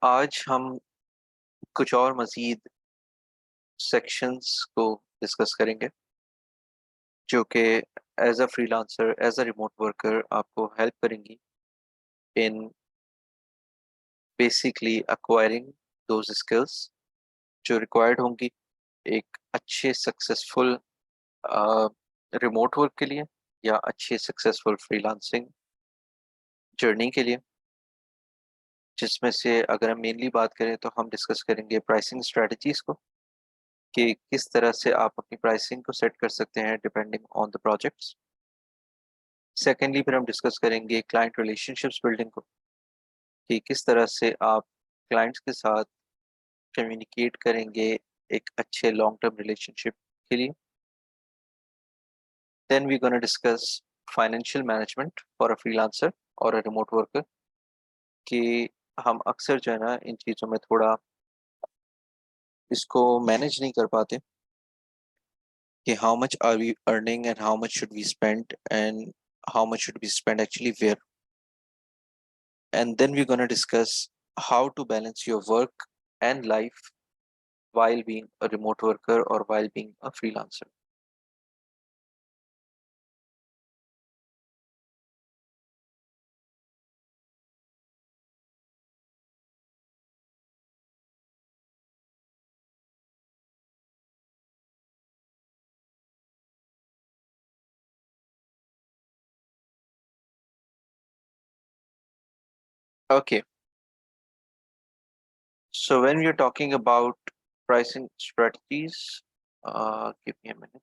आज हम कुछ और मज़ीद सेक्शंस को डिस्कस करेंगे, जो कि as a freelancer, as a remote worker आपको हेल्प करेंगी in basically acquiring those skills जो रिक्वायर्ड होंगी एक अच्छे सक्सेसफुल अ, रिमोट वर्क के लिए या अच्छे सक्सेसफुल फ्रीलांसिंग जर्नी के लिए। जिसमें से अगर हम मेनली बात करें तो हम डिस्कस करेंगे प्राइसिंग स्ट्रैटेजीज़ को, कि किस तरह से आप अपनी प्राइसिंग को सेट कर सकते हैं depending on the projects. Secondly फिर हम डिस्कस करेंगे क्लाइंट रिलेशनशिप्स बिल्डिंग को, कि किस तरह से आप क्लाइंट्स के साथ कम्युनिकेट करेंगे एक अच्छे लॉन्ग टर्म रिलेशनशिप के लिए। Then we gonna discuss financial management for a freelancer और अ रिमोट वर्कर, कि हम अक्सर जो है ना इन चीज़ों में थोड़ा इसको मैनेज नहीं कर पाते, कि how much are we earning and how much should we spend and how much should we spend actually where. And then we're going to discuss how to balance your work and life while being a remote worker or while being a freelancer. Okay, so when we're talking about pricing strategies, give me a minute.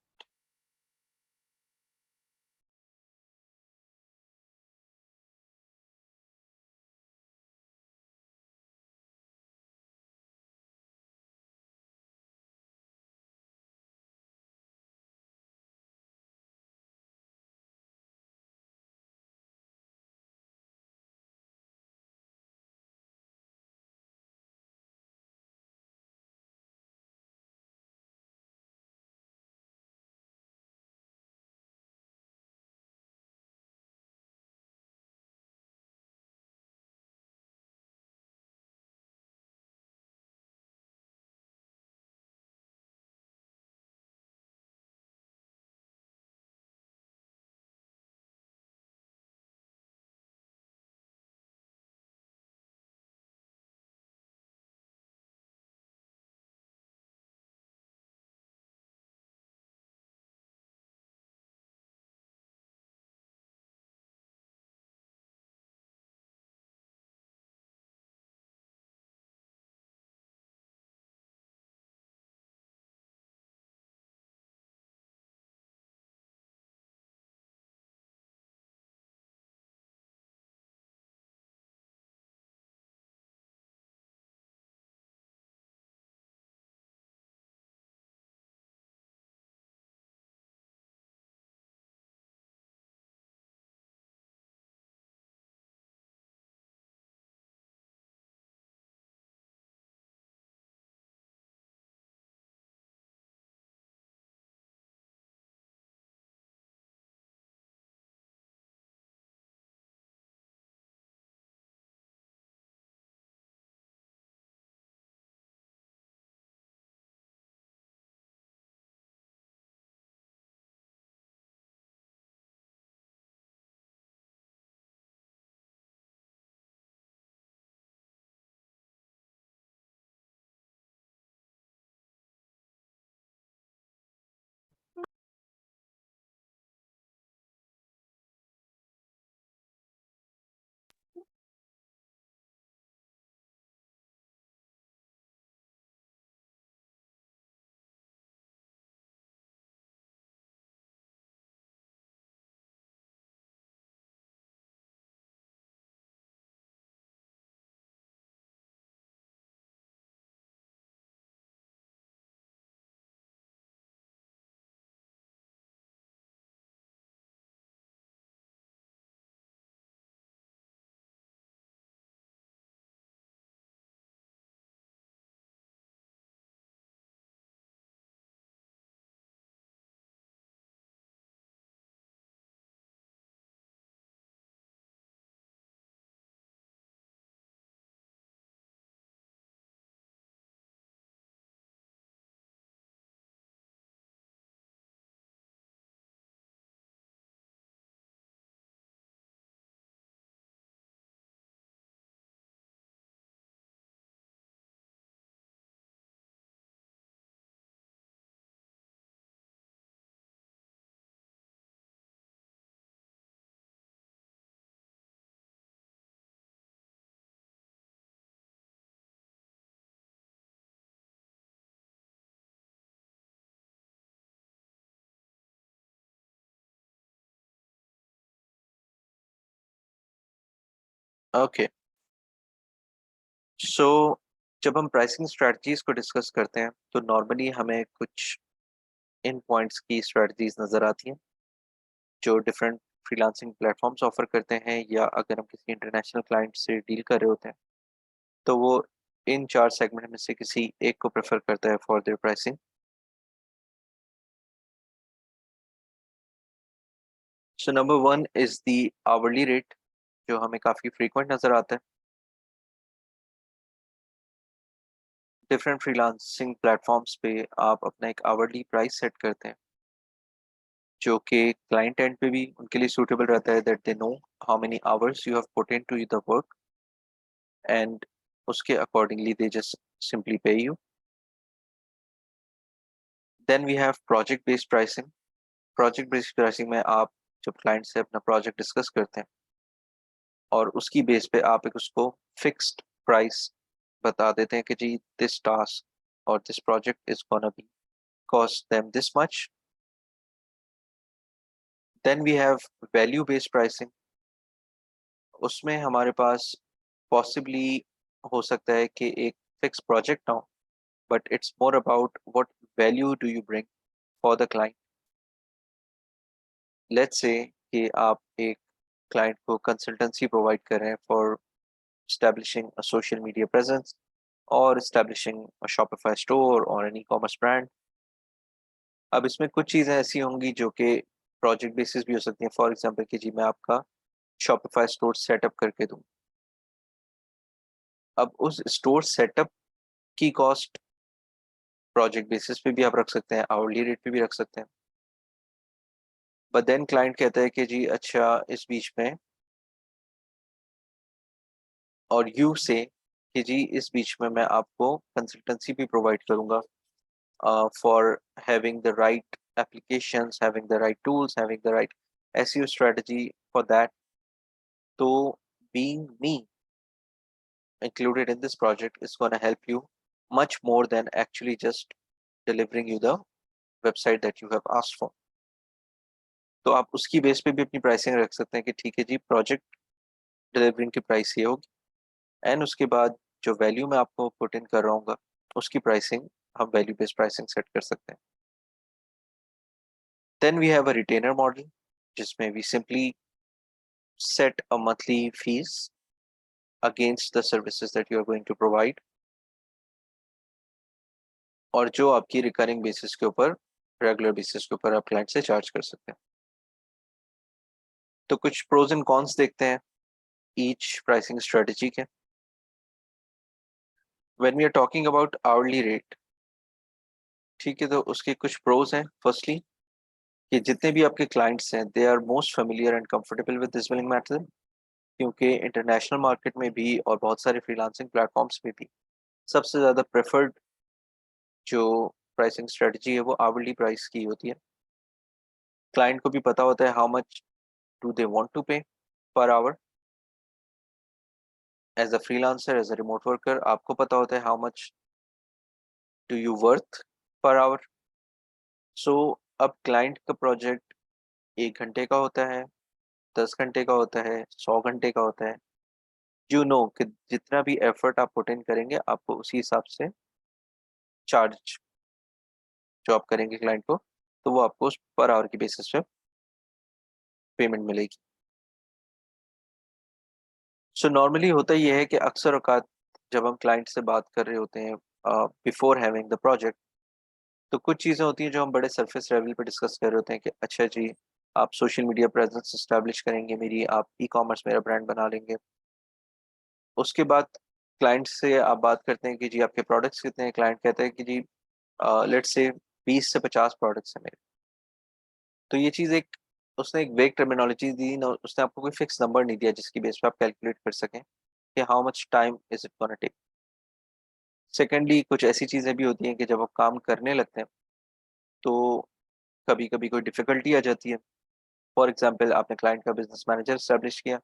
Okay, so जब हम pricing strategies को discuss करते हैं तो normally हमें कुछ इन points की strategies नज़र आती हैं जो डिफरेंट फ्रीलांसिंग प्लेटफॉर्म्स ऑफर करते हैं, या अगर हम किसी इंटरनेशनल क्लाइंट से डील कर रहे होते हैं तो वो इन 4 सेगमेंट में से किसी एक को प्रेफर करता है for their pricing. So number 1 is the hourly rate, जो हमें काफ़ी फ्रीक्वेंट नज़र आता है। डिफरेंट फ्रीलांसिंग प्लेटफॉर्म्स पे आप अपना एक आवरली प्राइस सेट करते हैं, जो कि क्लाइंट एंड पे भी उनके लिए सूटेबल रहता है, that they know how many hours you have put into the work, and उसके accordingly they just simply pay you. Then we have project based pricing. Project based pricing में आप जब क्लाइंट से अपना प्रोजेक्ट डिस्कस करते हैं और उसकी बेस पे आप एक उसको फिक्स्ड प्राइस बता देते हैं कि जी दिस टास्क और this project is gonna be cost them this much. Then we have value based pricing. उसमें हमारे पास पॉसिबली हो सकता है कि एक फिक्स प्रोजेक्ट ना हो, but it's more about what value do you bring for the client. Let's say कि आप एक क्लाइंट को कंसल्टेंसी प्रोवाइड कर रहे हैं for establishing a social media presence or establishing a Shopify store or an e-commerce brand। अब इसमें कुछ चीज़ें ऐसी होंगी जो कि प्रोजेक्ट बेसिस भी हो सकती हैं। फॉर एग्जांपल कि जी मैं आपका Shopify स्टोर सेटअप करके दूँ। अब उस स्टोर सेटअप की कॉस्ट प्रोजेक्ट बेसिस पे भी आप रख सकते हैं, आवरली रेट पे भी रख सकते हैं। बट देन क्लाइंट कहता है कि जी अच्छा इस बीच में, और यू से कि जी इस बीच में मैं आपको कंसल्टेंसी भी प्रोवाइड करूँगा for having the right applications, having the right tools, having the right SEO strategy for that. So being me included in this project is going to help you much more than actually just delivering you the website that you have asked for. तो आप उसकी base पे भी अपनी pricing रख सकते हैं कि ठीक है जी प्रोजेक्ट डिलीवरिंग की प्राइस ये होगी, एंड उसके बाद जो वैल्यू मैं आपको पुट इन कर रहा हूँ उसकी प्राइसिंग हम वैल्यू बेस्ड प्राइसिंग सेट कर सकते हैं। Then we have a retainer model, जिसमें we simply set a monthly fees against the services that you are going to provide, और जो आपकी रिकरिंग बेसिस के ऊपर, रेगुलर बेसिस के ऊपर आप क्लाइंट से चार्ज कर सकते हैं। तो कुछ प्रोज एंड कॉन्स देखते हैं ईच प्राइसिंग स्ट्रेटजी के। When we are talking about hourly rate, ठीक है, तो उसके कुछ प्रोज हैं। फर्स्टली कि जितने भी आपके क्लाइंट्स हैं they are most familiar and comfortable with this billing method, क्योंकि इंटरनेशनल मार्केट में भी और बहुत सारे फ्रीलांसिंग प्लेटफॉर्म्स में भी सबसे ज़्यादा प्रेफर्ड जो प्राइसिंग स्ट्रेटजी है वो आवरली प्राइस की होती है। क्लाइंट को भी पता होता है how much do they want to pay per hour. As a freelancer, as a remote worker, आपको पता होता है how much do you worth per hour. So अब क्लाइंट का प्रोजेक्ट 1 घंटे का होता है, 10 घंटे का होता है, 100 घंटे का होता है, यू नो कि जितना भी एफर्ट आप पुट इन करेंगे आपको उसी हिसाब से चार्ज जो आप करेंगे क्लाइंट को, तो वो आपको उस पर आवर की बेसिस पे पेमेंट मिलेगी। सो नॉर्मली होता ये है कि अक्सर औकात जब हम क्लाइंट से बात कर रहे होते हैं बिफोर हैविंग द प्रोजेक्ट, तो कुछ चीज़ें होती हैं जो हम बड़े सरफेस लेवल पे डिस्कस कर रहे होते हैं कि अच्छा जी आप सोशल मीडिया प्रेजेंस इस्टेब्लिश करेंगे मेरी, आप ई कॉमर्स मेरा ब्रांड बना लेंगे। उसके बाद क्लाइंट से आप बात करते हैं कि जी आपके प्रोडक्ट्स कितने हैं, क्लाइंट कहता है कि जी लेट्स से 20 से 50 प्रोडक्ट्स हैं मेरे। तो ये चीज़ एक, उसने एक वेग टर्मिनोलॉजी दी ना, उसने आपको कोई फिक्स नंबर नहीं दिया जिसकी बेस पे आप कैलकुलेट कर सकें कि how much time is it gonna take. Secondly कुछ ऐसी चीज़ें भी होती हैं कि जब आप काम करने लगते हैं तो कभी कभी कोई डिफिकल्टी आ जाती है। फॉर एग्जाम्पल आपने क्लाइंट का बिजनेस मैनेजर स्टैब्लिश किया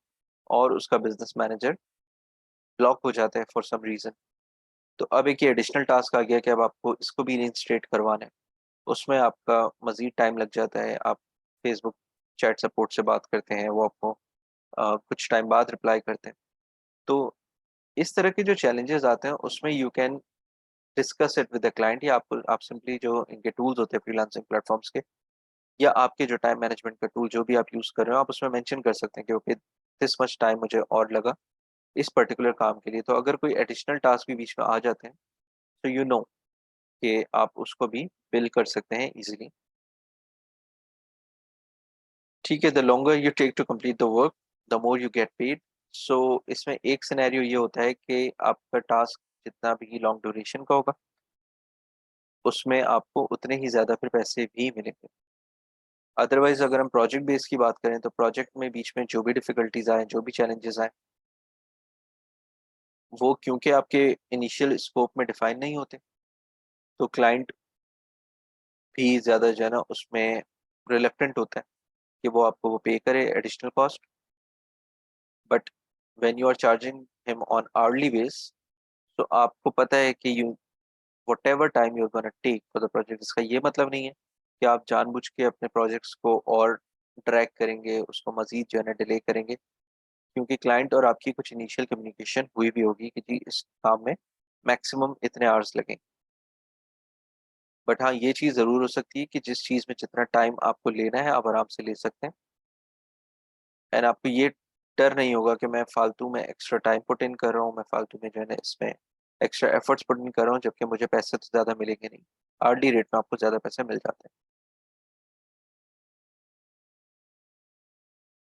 और उसका बिजनेस मैनेजर ब्लॉक हो जाता है फॉर सम रीज़न। तो अब एक ये एडिशनल टास्क आ गया कि अब आपको इसको भी रीइंस्टेट करवाना है। उसमें आपका मज़ीद टाइम लग जाता है। आप फेसबुक चैट सपोर्ट से बात करते हैं, वो आपको कुछ टाइम बाद रिप्लाई करते हैं। तो इस तरह के जो चैलेंजेस आते हैं उसमें you can discuss it with the client, या आप सिंपली जो इनके टूल्स होते हैं फ्रीलांसिंग प्लेटफॉर्म्स के, या आपके जो टाइम मैनेजमेंट का टूल जो भी आप यूज़ कर रहे हो, आप उसमें मेंशन कर सकते हैं कि ओके दिस मच टाइम मुझे और लगा इस पर्टिकुलर काम के लिए। तो अगर कोई एडिशनल टास्क भी बीच में आ जाते हैं तो यू नो कि आप उसको भी बिल कर सकते हैं इजीली। ठीक है, the longer you take to complete the work the more you get paid. So इसमें एक सिनेरियो ये होता है कि आपका टास्क जितना भी लॉन्ग ड्यूरेशन का होगा उसमें आपको उतने ही ज़्यादा फिर पैसे भी मिलेंगे। अदरवाइज अगर हम प्रोजेक्ट बेस की बात करें तो प्रोजेक्ट में बीच में जो भी डिफिकल्टीज आए, जो भी चैलेंजेस आए, वो क्योंकि आपके इनिशियल स्कोप में डिफाइन नहीं होते, तो क्लाइंट भी ज़्यादा जो है ना उसमें रिलेक्टेंट होता है कि वो आपको वो पे करे additional cost. But when you are charging him on hourly base, तो आपको पता है कि you whatever time you are gonna take for the project, इसका ये मतलब नहीं है कि आप जानबूझ के अपने प्रोजेक्ट्स को और ड्रैग करेंगे, उसको मजीद जो है ना डिले करेंगे, क्योंकि क्लाइंट और आपकी कुछ इनिशियल कम्युनिकेशन हुई भी होगी कि जी इस काम में मैक्सिमम इतने आवर्स लगेंगे। बट हाँ, ये चीज़ ज़रूर हो सकती है कि जिस चीज़ में जितना टाइम आपको लेना है आप आराम से ले सकते हैं, एंड आपको ये डर नहीं होगा कि मैं फालतू में एक्स्ट्रा टाइम पुट इन कर रहा हूँ, मैं फालतू में जो है ना इसमें एक्स्ट्रा एफर्ट्स पुट इन कर रहा हूँ, जबकि मुझे पैसे तो ज़्यादा मिलेंगे नहीं। आर्ली रेट में आपको ज़्यादा पैसे मिल जाते हैं।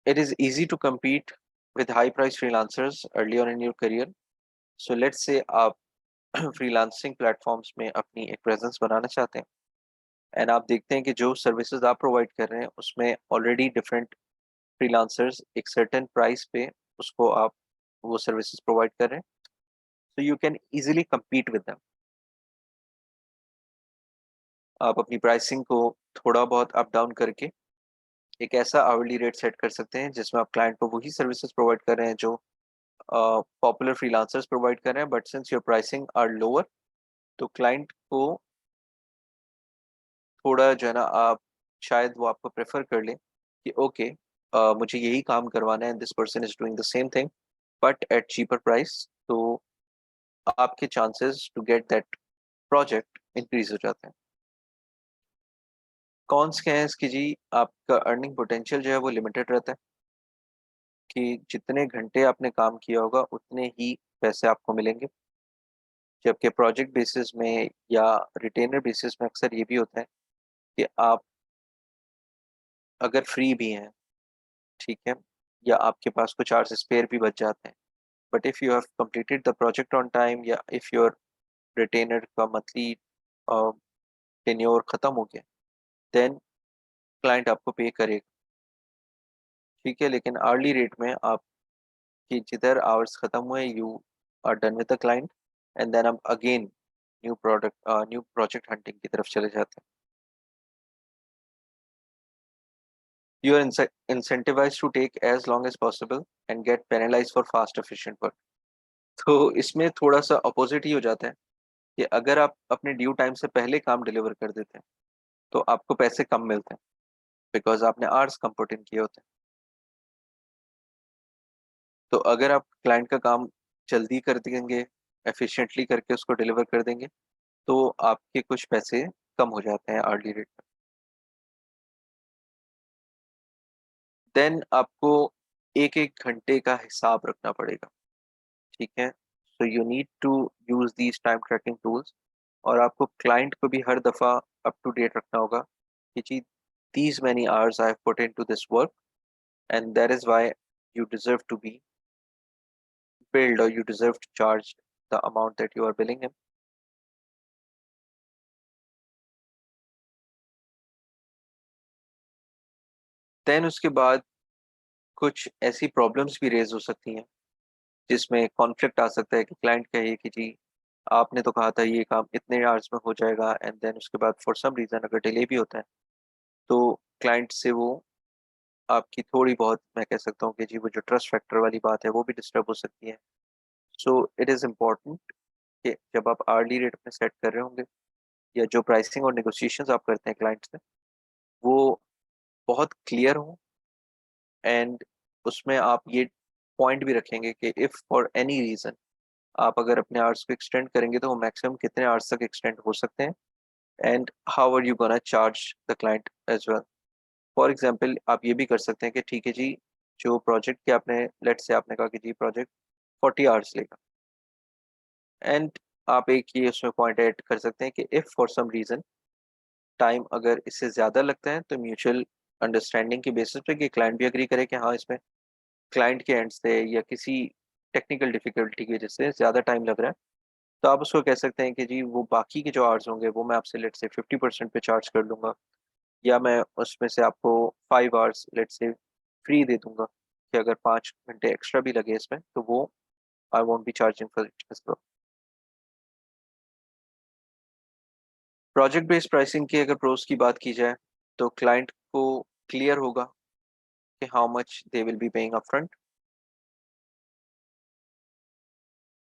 It is easy to compete with high price freelancers early on in your career. So let's say आप फ्रीलांसिंग प्लेटफॉर्म्स में अपनी एक प्रेजेंस बनाना चाहते हैं, एंड आप देखते हैं कि जो सर्विसेज आप प्रोवाइड कर रहे हैं उसमें ऑलरेडी डिफरेंट फ्रीलांसर्स एक सर्टेन प्राइस पे उसको आप वो सर्विसेज प्रोवाइड कर रहे हैं, तो you can easily compete with them. आप अपनी प्राइसिंग को थोड़ा बहुत अप डाउन करके एक ऐसा आवरली रेट सेट कर सकते हैं जिसमें आप क्लाइंट को वही सर्विसेज प्रोवाइड कर रहे हैं जो पॉपुलर फ्रीलांसर्स प्रोवाइड कर रहे हैं, but since your pricing are lower, तो क्लाइंट को थोड़ा जो है ना आप शायद वो आपको प्रेफर कर लें कि ओके मुझे यही काम करवाना है, this person is doing the same thing but at cheaper price, तो आपके chances to get that project increase हो जाते हैं। कॉन्स क्या है इसकी जी? आपका अर्निंग पोटेंशियल जो है वो लिमिटेड रहता है कि जितने घंटे आपने काम किया होगा उतने ही पैसे आपको मिलेंगे, जबकि प्रोजेक्ट बेसिस में या रिटेनर बेसिस में अक्सर ये भी होता है कि आप अगर फ्री भी हैं, ठीक है, या आपके पास कुछ आवर्स स्पेयर भी बच जाते हैं, but if you have completed the project on time, या इफ़ योर रिटेनर का मंथली टेन्योर ख़त्म हो गया, देन क्लाइंट आपको पे करेगा, ठीक है। लेकिन आर्ली रेट में आपकी जिधर आवर्स ख़त्म हुए you are done with the client, and then आप अगेन न्यू प्रोजेक्ट हंटिंग की तरफ चले जाते हैं। You are incentivized to take as long as possible and get penalized for fast efficient work. तो इसमें थोड़ा सा अपोजिट ही हो जाता है कि अगर आप अपने ड्यू टाइम से पहले काम डिलीवर कर देते हैं तो आपको पैसे कम मिलते हैं, बिकॉज आपने आवर्स कम पुट इन किए होते हैं। तो अगर आप क्लाइंट का काम जल्दी कर देंगे, एफिशिएंटली करके उसको डिलीवर कर देंगे, तो आपके कुछ पैसे कम हो जाते हैं आर्ली रेट में। देन आपको एक एक घंटे का हिसाब रखना पड़ेगा, ठीक है। So you need to use these time tracking tools, और आपको क्लाइंट को भी हर दफ़ा अप टू डेट रखना होगा कि जी these many hours I have put into this work, and that is why you deserve to be billed, or you deserve to charge the amount that you are billing him. Then उसके बाद कुछ ऐसी problems भी raise हो सकती हैं जिसमें conflict आ सकता है कि क्लाइंट कहे कि जी आपने तो कहा था ये काम इतने आवर्स में हो जाएगा, एंड देन उसके बाद फॉर सम रीज़न अगर डिले भी होता है तो क्लाइंट से वो आपकी थोड़ी बहुत, मैं कह सकता हूँ कि जी वो जो ट्रस्ट फैक्टर वाली बात है वो भी डिस्टर्ब हो सकती है। सो इट इज़ इम्पॉर्टेंट कि जब आप आर्ली रेट अपने सेट कर रहे होंगे, या जो प्राइसिंग और नेगोशिएशंस आप करते हैं क्लाइंट से, वो बहुत क्लियर हो, एंड उसमें आप ये पॉइंट भी रखेंगे कि इफ़ फॉर एनी रीज़न आप अगर अपने आवर्स को एक्सटेंड करेंगे तो वो मैक्सिमम कितने आवर्स तक एक्सटेंड हो सकते हैं, and how are you gonna charge the client as well. For example आप ये भी कर सकते हैं कि ठीक है जी, जो प्रोजेक्ट के आपने, लेट्स से आपने कहा कि जी प्रोजेक्ट 40 आवर्स लेगा, एंड आप एक ये उसमें पॉइंट ऐड कर सकते हैं कि if for some reason time अगर इससे ज़्यादा लगता है तो म्यूचुअल अंडरस्टैंडिंग की बेसिस पे कि क्लाइंट भी एग्री करे कि हाँ इसमें क्लाइंट के एंड से या किसी टेक्निकल डिफिकल्टी की वजह से ज़्यादा टाइम लग रहा है, तो आप उसको कह सकते हैं कि जी वो बाकी के जो आवर्स होंगे वो मैं आपसे लेट्स से 50% पे चार्ज कर लूँगा, या मैं उसमें से आपको 5 आवर्स लेट्स से फ्री दे दूँगा कि अगर 5 घंटे एक्स्ट्रा भी लगे इसमें तो वो I won't be charging for it as well. Project based pricing की अगर प्रोस की बात की जाए तो क्लाइंट को क्लियर होगा कि how much they will be paying upfront.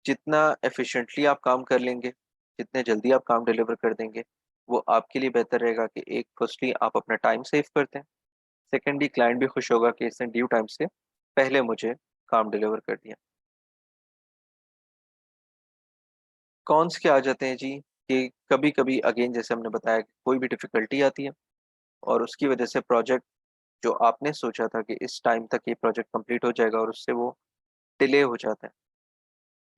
जितना एफिशिएंटली आप काम कर लेंगे, जितने जल्दी आप काम डिलीवर कर देंगे, वो आपके लिए बेहतर रहेगा कि एक फर्स्टली आप अपना टाइम सेव करते हैं, सेकेंडली क्लाइंट भी खुश होगा कि इसने ड्यू टाइम से पहले मुझे काम डिलीवर कर दिया। कॉन्स क्या आ जाते हैं जी, कि कभी-कभी अगेन जैसे हमने बताया कि कोई भी डिफ़िकल्टी आती है और उसकी वजह से प्रोजेक्ट जो आपने सोचा था कि इस टाइम तक ये प्रोजेक्ट कंप्लीट हो जाएगा और उससे वो डिले हो जाता है।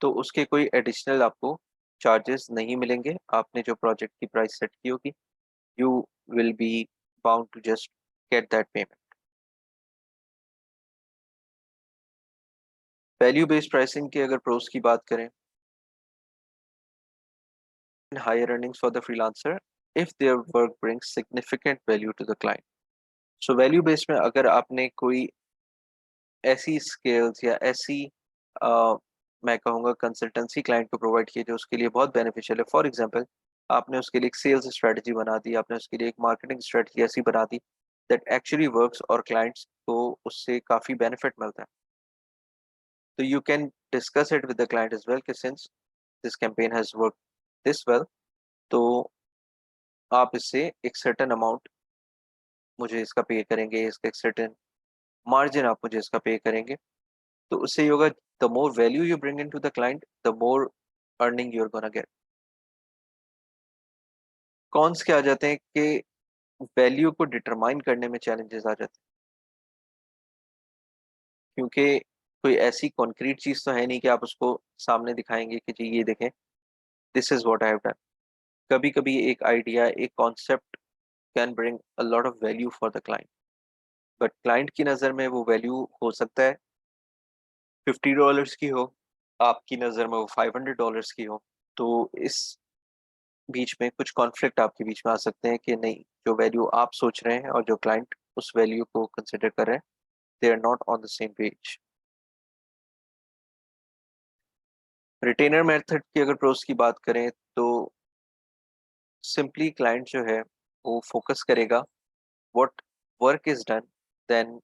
तो उसके कोई एडिशनल आपको चार्जेस नहीं मिलेंगे। आपने जो प्रोजेक्ट की प्राइस सेट की होगी, you will be bound to just get that payment. Value based pricing की अगर प्रोस की बात करें, higher earnings for the freelancer if their work brings significant value to the client. So value based में अगर आपने कोई ऐसी स्किल्स या ऐसी अ, मैं कहूँगा कंसल्टेंसी क्लाइंट को प्रोवाइड की जो उसके लिए बहुत बेनिफिशियल है। फॉर एग्जांपल आपने उसके लिए एक सेल्स स्ट्रेटजी बना दी, आपने उसके लिए एक मार्केटिंग स्ट्रेटजी ऐसी बना दी दैट एक्चुअली वर्क्स और क्लाइंट्स को उससे काफ़ी बेनिफिट मिलता है। तो you can discuss it with the client as well कि since this campaign has worked this well, तो आप इससे एक सर्टेन अमाउंट मुझे इसका पे करेंगे, इसका एक सर्टेन मार्जिन आप मुझे इसका पे करेंगे। तो उससे ये होगा, the more value you bring into the client, the more earning you are gonna get. Cons क्या आ जाते हैं कि वैल्यू को डिटरमाइन करने में चैलेंजेस आ जाते हैं, क्योंकि कोई ऐसी कॉन्क्रीट चीज़ तो है नहीं कि आप उसको सामने दिखाएँगे कि जी ये देखें, this is what I have done. कभी-कभी एक आइडिया, एक concept can bring a lot of value for the client, but client की नज़र में वो वैल्यू हो सकता है $50 की हो, आपकी नज़र में वो $500 की हो। तो इस बीच में कुछ कॉन्फ्लिक्ट आपके बीच में आ सकते हैं कि नहीं, जो वैल्यू आप सोच रहे हैं और जो क्लाइंट उस वैल्यू को कंसिडर कर रहे हैं, they are not on the same page. Retainer method की अगर प्रोस की बात करें तो सिंपली क्लाइंट जो है वो फोकस करेगा what work is done, then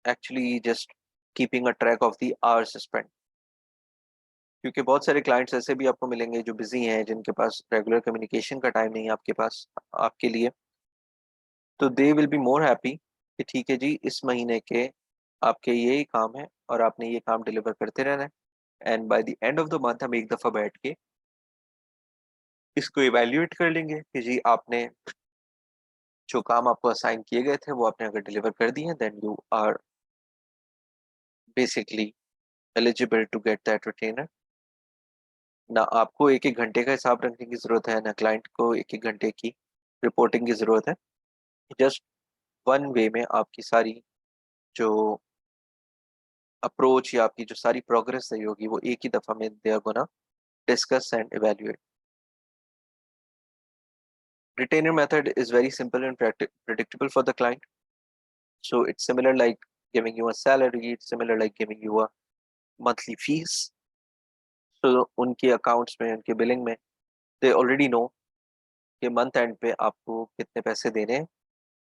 actually just keeping a track of the hours spent. क्योंकि बहुत सारे क्लाइंट्स ऐसे भी आपको मिलेंगे जो बिजी हैं, जिनके पास रेगुलर कम्युनिकेशन का टाइम नहीं है आपके पास, आपके लिए। तो they will be more happy कि ठीक है जी, इस महीने के आपके ये काम है और आपने ये काम डिलीवर करते रहना है, and bye the end of the month हम एक दफ़ा बैठ के इसको इवैल्यूएट कर लेंगे कि जी आपने जो काम आपको असाइन किए गए थे वो आपने अगर डिलीवर कर दिए हैं, then you are basically eligible to get that retainer. ना आपको एक-एक घंटे का हिसाब रखने की ज़रूरत है, ना क्लाइंट को एक-एक घंटे की रिपोर्टिंग की ज़रूरत है। जस्ट वन वे में आपकी सारी जो अप्रोच या आपकी जो सारी प्रोग्रेस रही होगी वो एक ही दफ़ा में they are gonna discuss and evaluate. Retainer method is very simple and predictable for the client. So it's similar like giving you a salary, it's similar like giving you a monthly fees. So उनके accounts में, उनके billing में they already know कि month and पे आपको कितने पैसे देने हैं।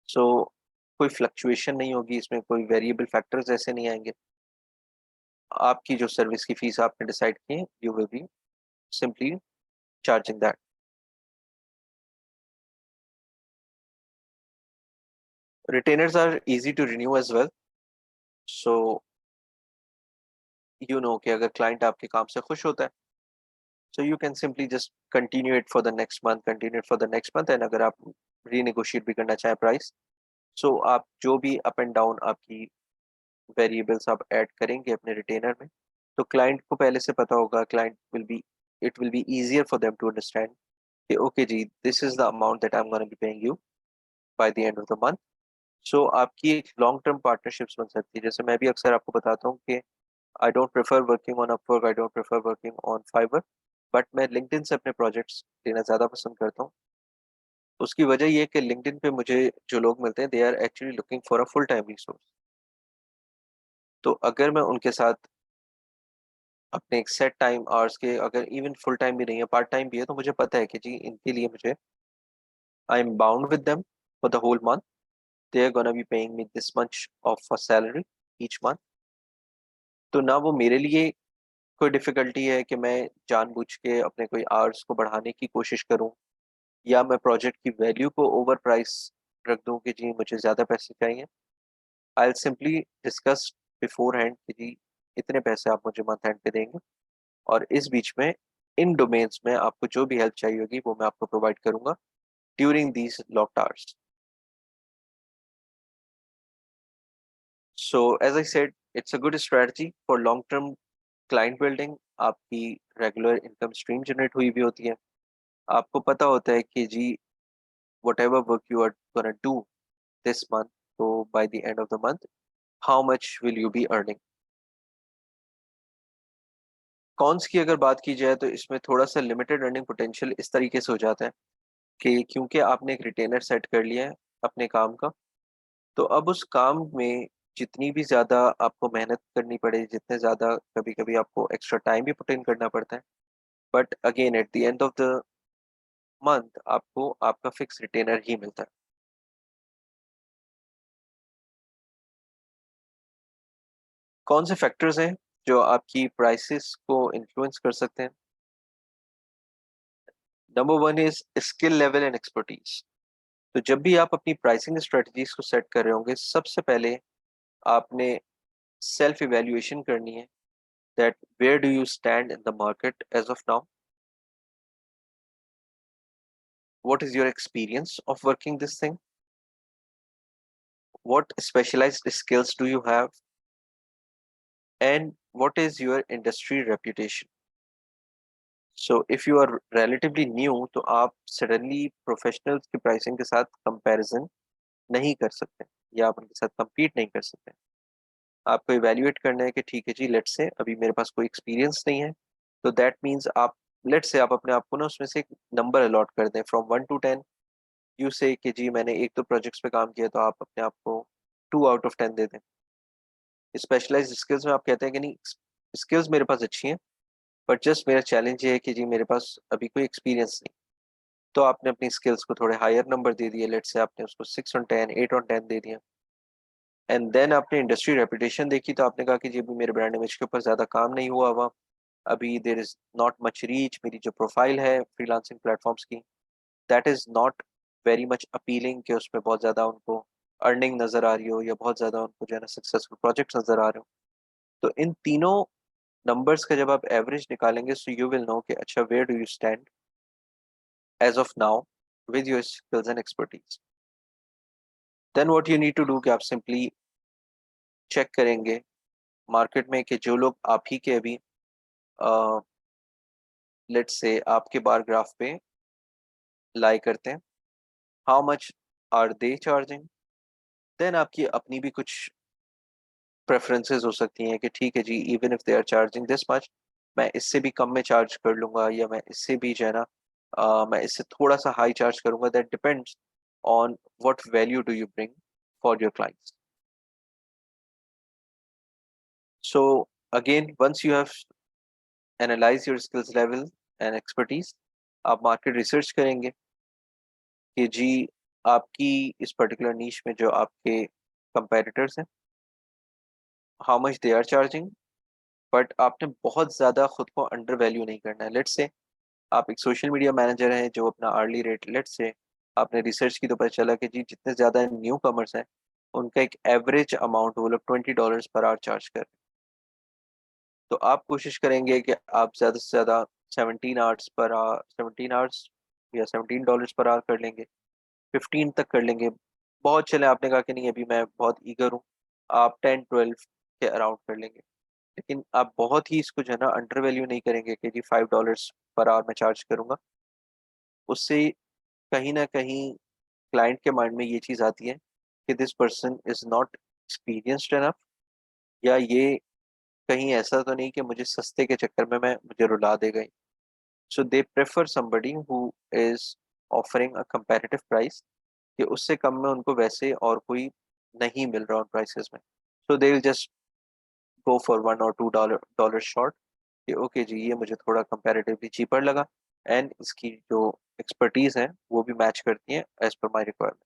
सो कोई फ्लक्चुएशन नहीं होगी इसमें, कोई वेरिएबल फैक्टर्स ऐसे नहीं आएँगे। आपकी जो सर्विस की फीस आपने डिसाइड की है, you will be simply charging that. Retainers are easy to renew as well. So कि अगर क्लाइंट आपके काम से खुश होता है, so you can simply just continue it for the next month, continue it for the next month, and अगर आप रीनेगोशिएट भी करना चाहें प्राइस, सो आप जो भी अप एंड डाउन आपकी वेरिएबल्स आप ऐड करेंगे अपने रिटेनर में, तो क्लाइंट को पहले से पता होगा, client will be it will be easier for them to understand कि ओके जी, this is the amount that I am gonna be paying you by the end of the month. So आपकी एक long term partnerships बन सकती है। जैसे मैं भी अक्सर आपको बताता हूँ कि I don't prefer working on Upwork, I don't prefer working on Fiverr, but मैं लिंक्डइन से अपने प्रोजेक्ट्स लेना ज़्यादा पसंद करता हूँ। उसकी वजह ये है कि लिंक्डइन पे मुझे जो लोग मिलते हैं, they are actually looking for a full time resource. तो अगर मैं उनके साथ अपने एक सेट टाइम आवर्स के, अगर इवन फुल टाइम भी नहीं है, पार्ट टाइम भी है, तो मुझे पता है कि जी इनके लिए मुझे I am bound with them for the whole month, they are gonna be paying me this much of a salary each month. तो ना वो मेरे लिए कोई डिफिकल्टी है कि मैं जानबूझ के अपने कोई आवर्स को बढ़ाने की कोशिश करूं, या मैं प्रोजेक्ट की वैल्यू को ओवर प्राइस रख दूं कि जी मुझे ज़्यादा पैसे चाहिए। I will simply discuss before hand कि जी इतने पैसे आप मुझे मंथ एंड पे देंगे, और इस बीच में इन डोमेन्स में आपको जो भी हेल्प चाहिए होगी वो मैं आपको प्रोवाइड करूंगा during these locked hours. So as I said, it's a good strategy for long term client building. आपकी रेगुलर इनकम स्ट्रीम जनरेट हुई भी होती है, आपको पता होता है कि जी whatever work you are gonna do this month, so by the end of the month, how much will you be earning? Cons की अगर बात की जाए, तो इसमें थोड़ा सा लिमिटेड अर्निंग पोटेंशियल इस तरीके से हो जाता है कि क्योंकि आपने एक रिटेनर सेट कर लिया है अपने काम का, तो अब उस काम में जितनी भी ज़्यादा आपको मेहनत करनी पड़े, जितने ज़्यादा कभी कभी आपको एक्स्ट्रा टाइम भी पुट इन करना पड़ता है, but again at the end of the month आपको आपका फिक्स रिटेनर ही मिलता है। कौन से फैक्टर्स हैं जो आपकी प्राइसेस को इन्फ्लुएंस कर सकते हैं? Number one is skill level and expertise. तो जब भी आप अपनी प्राइसिंग स्ट्रेटजीज को सेट कर रहे होंगे, सबसे पहले आपने सेल्फ इवेल्युएशन करनी है that where do you stand in the market as of now, what is your experience of working this thing, what specialized skills do you have, and what is your industry reputation. So if you are relatively new, तो आप suddenly professionals की pricing के साथ comparison नहीं कर सकते, या आप उनके साथ compete नहीं कर सकते। आपको इवैल्यूएट करना है कि ठीक है जी, लेट्स से अभी मेरे पास कोई एक्सपीरियंस नहीं है, तो दैट मीन्स आप, लेट्स से आप अपने आप को ना उसमें से एक नंबर अलॉट कर दें फ्रॉम 1 to 10। यू से कि जी मैंने एक दो प्रोजेक्ट्स पे काम किया, तो आप अपने आप को 2 out of 10 दे दें। स्पेशलाइज्ड स्किल्स में आप कहते हैं कि नहीं, स्किल्स मेरे पास अच्छी हैं, बट जस्ट मेरा चैलेंज ये है कि जी मेरे पास अभी कोई एक्सपीरियंस नहीं। तो आपने अपनी स्किल्स को थोड़े हायर नंबर दे दिए, लेट्स से आपने उसको 6 on 10, 8 on 10 दे दिया। एंड देन आपने इंडस्ट्री रेपुटेशन देखी, तो आपने कहा कि जी अभी मेरे ब्रांड इमेज के ऊपर ज़्यादा काम नहीं हुआ हुआ, अभी there is not much reach, मेरी जो प्रोफाइल है फ्रीलांसिंग प्लेटफॉर्म्स की, that is not very much appealing कि उसमें बहुत ज़्यादा उनको अर्निंग नज़र आ रही हो, या बहुत ज़्यादा उनको जो है ना सक्सेसफुल प्रोजेक्ट्स नज़र आ रहे हो। तो इन तीनों नंबर्स का जब आप एवरेज निकालेंगे, सो यू विल नो कि अच्छा where do you stand as of now with your skills and expertise. Then what you need to do कि आप सिंपली चेक करेंगे मार्केट में कि जो लोग आप ही के अभी लेट्स से आपके बार ग्राफ पे लाई करते हैं, how much are they charging. Then आपकी अपनी भी कुछ प्रेफरेंसेस हो सकती हैं कि ठीक है जी, even if they are charging this much, मैं इससे भी कम में चार्ज कर लूंगा, या मैं इससे भी जो है ना मैं इससे थोड़ा सा हाई चार्ज करूंगा। That depends on what value do you bring for your clients. So again, once you have analyse your skills level and expertise, आप मार्केट रिसर्च करेंगे कि जी आपकी इस पर्टिकुलर नीश में जो आपके कंपेटिटर्स हैं, how much they are charging. But आपने बहुत ज़्यादा खुद को अंडर वैल्यू नहीं करना है। लेट्स से आप एक सोशल मीडिया मैनेजर हैं जो अपना आर्ली रेट, लेट्स से आपने रिसर्च की तो पता चला कि जी जितने ज़्यादा न्यू कमर्स हैं, उनका एक एवरेज अमाउंट वो लोग $20 पर आवर चार्ज कर रहे हैं। तो आप कोशिश करेंगे कि आप ज़्यादा से ज़्यादा 17 आवर्स पर आवर, 17 आवर्स या $17 पर आवर कर लेंगे, 15 तक कर लेंगे। बहुत चले, आपने कहा कि नहीं अभी मैं बहुत ईगर हूँ, आप 10-12 के अराउंड कर लेंगे। लेकिन आप बहुत ही इसको जो है ना अंडर वैल्यू नहीं करेंगे कि जी $5 पर आवर मैं चार्ज करूँगा। उससे कहीं न कहीं क्लाइंट के माइंड में ये चीज़ आती है कि this person is not experienced enough, या ये कहीं ऐसा तो नहीं कि मुझे सस्ते के चक्कर में मैं मुझे रुला देगा ही। So they prefer somebody who is offering a comparative price, कि उससे कम में उनको वैसे और कोई नहीं मिल रहा उन प्राइसेस में। So they will just go for 1 और 2 डॉलर शॉर्ट, कि ओके जी ये मुझे थोड़ा कंपैरेटिवली चीपर लगा, एंड इसकी जो एक्सपर्टीज़ है वो भी मैच करती है as per my requirements.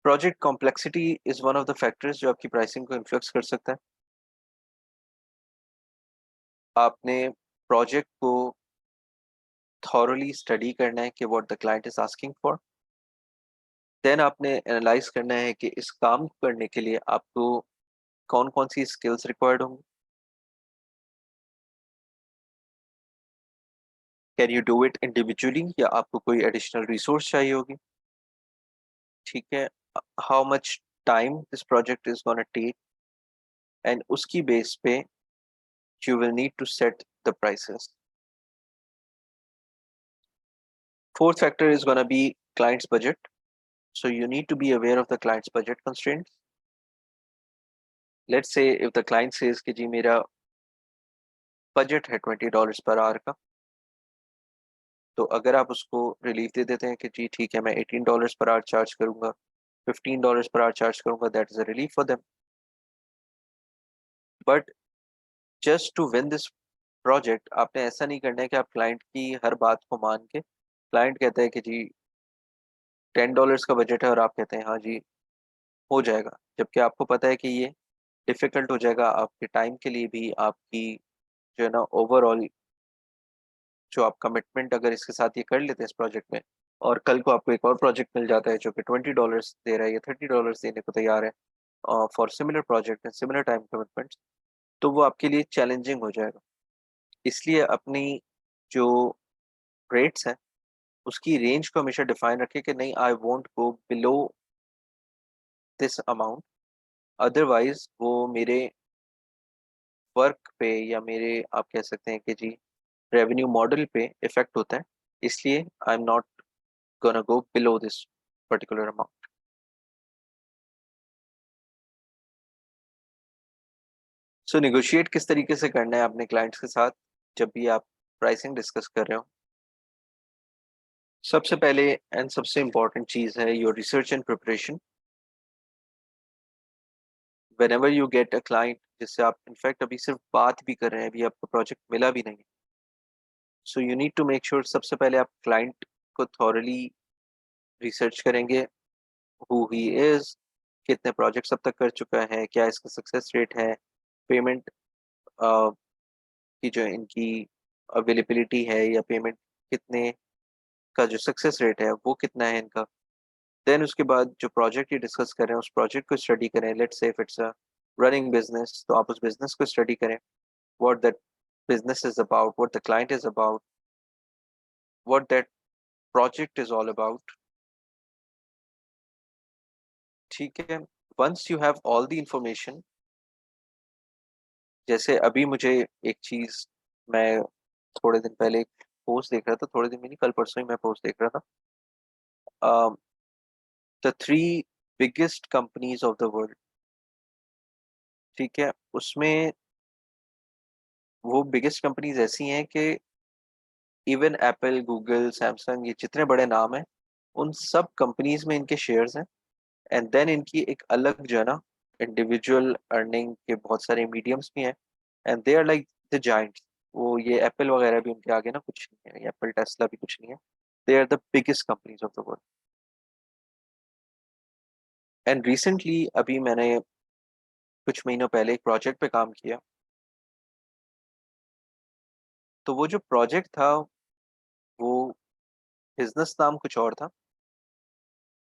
Project complexity is one of the factors जो आपकी प्राइसिंग को इन्फ्लुएंस कर सकता है। आपने प्रोजेक्ट को थॉरोली स्टडी करना है कि what the client is asking for. Then आपने एनालाइज़ करना है कि इस काम को करने के लिए आपको कौन-कौन सी स्किल्स रिक्वायर्ड होंगी। Can you do it individually, या आपको कोई एडिशनल रिसोर्स चाहिए होगी, ठीक है? How much time this project is gonna take, and उसकी बेस पे you will need to set the prices. Fourth factor is gonna be client's budget. So you need to be aware of the client's budget constraints. Let's say if the client says कि जी मेरा budget है $20 per hour का, तो अगर आप उसको relief दे देते हैं कि जी ठीक है मैं $18 पर आवर चार्ज करूंगा, $15 पर आवर चार्ज करूंगा, that is a relief for them. But just to win this project आपने ऐसा नहीं करना है कि आप क्लाइंट की हर बात को मान के, क्लाइंट कहता है कि जी $10 का बजट है और आप कहते हैं हाँ जी हो जाएगा, जबकि आपको पता है कि ये डिफिकल्ट हो जाएगा आपके टाइम के लिए भी, आपकी जो है ना ओवरऑल जो आप कमिटमेंट अगर इसके साथ ये कर लेते हैं इस प्रोजेक्ट में, और कल को आपको एक और प्रोजेक्ट मिल जाता है जो कि $20 दे रहा है या $30 देने को तैयार है for similar project and similar time commitments, तो वो आपके लिए चैलेंजिंग हो जाएगा। इसलिए अपनी जो रेट्स हैं उसकी रेंज को हमेशा डिफाइन रखें कि नहीं I won't go below this amount, otherwise वो मेरे वर्क पे या मेरे आप कह सकते हैं कि जी रेवेन्यू मॉडल पे इफेक्ट होता है। इसलिए आई am not gonna go below this particular amount. So negotiate किस तरीके से करना है अपने क्लाइंट्स के साथ जब भी आप प्राइसिंग डिस्कस कर रहे हो। सबसे पहले एंड सबसे इम्पोर्टेंट चीज़ है your research and preparation. When ever you get a client जिससे आप इनफैक्ट अभी सिर्फ बात भी कर रहे हैं, अभी आपको प्रोजेक्ट मिला भी नहीं, so you need to make sure सबसे पहले आप क्लाइंट को थॉरली रिसर्च करेंगे, हु ही इज, कितने प्रोजेक्ट्स अब तक कर चुका है, क्या इसका सक्सेस रेट है, पेमेंट की जो इनकी अवेलेबिलिटी है, या पेमेंट कितने का जो सक्सेस रेट है वो कितना है इनका। देन उसके बाद जो प्रोजेक्ट ये डिस्कस कर रहे हैं उस प्रोजेक्ट को स्टडी करें। Let's say if it's a running business, तो आप उस बिजनेस को स्टडी करें, what that business is about, what the client is about, what that project is all about, ठीक है। Once you have all the information, जैसे अभी मुझे एक चीज, मैं थोड़े दिन पहले एक पोस्ट देख रहा था, थोड़े दिन में नहीं कल परसों ही मैं पोस्ट देख रहा था, the three biggest companies of the world, ठीक है। उसमें वो बिगेस्ट कंपनीज ऐसी हैं कि इवन एप्पल, गूगल, सैमसंग, ये जितने बड़े नाम हैं उन सब कंपनीज में इनके शेयर्स हैं। एंड देन इनकी एक अलग जो है ना इंडिविजुअल अर्निंग के बहुत सारे मीडियम्स भी हैं, and they are like the giants. वो ये एप्पल वगैरह भी उनके आगे ना कुछ नहीं है, एप्पल टेस्ला भी कुछ नहीं है। They are the biggest companies of the world. And recently अभी मैंने कुछ महीनों पहले एक प्रोजेक्ट पे काम किया, तो वो जो प्रोजेक्ट था वो बिजनेस नाम कुछ और था,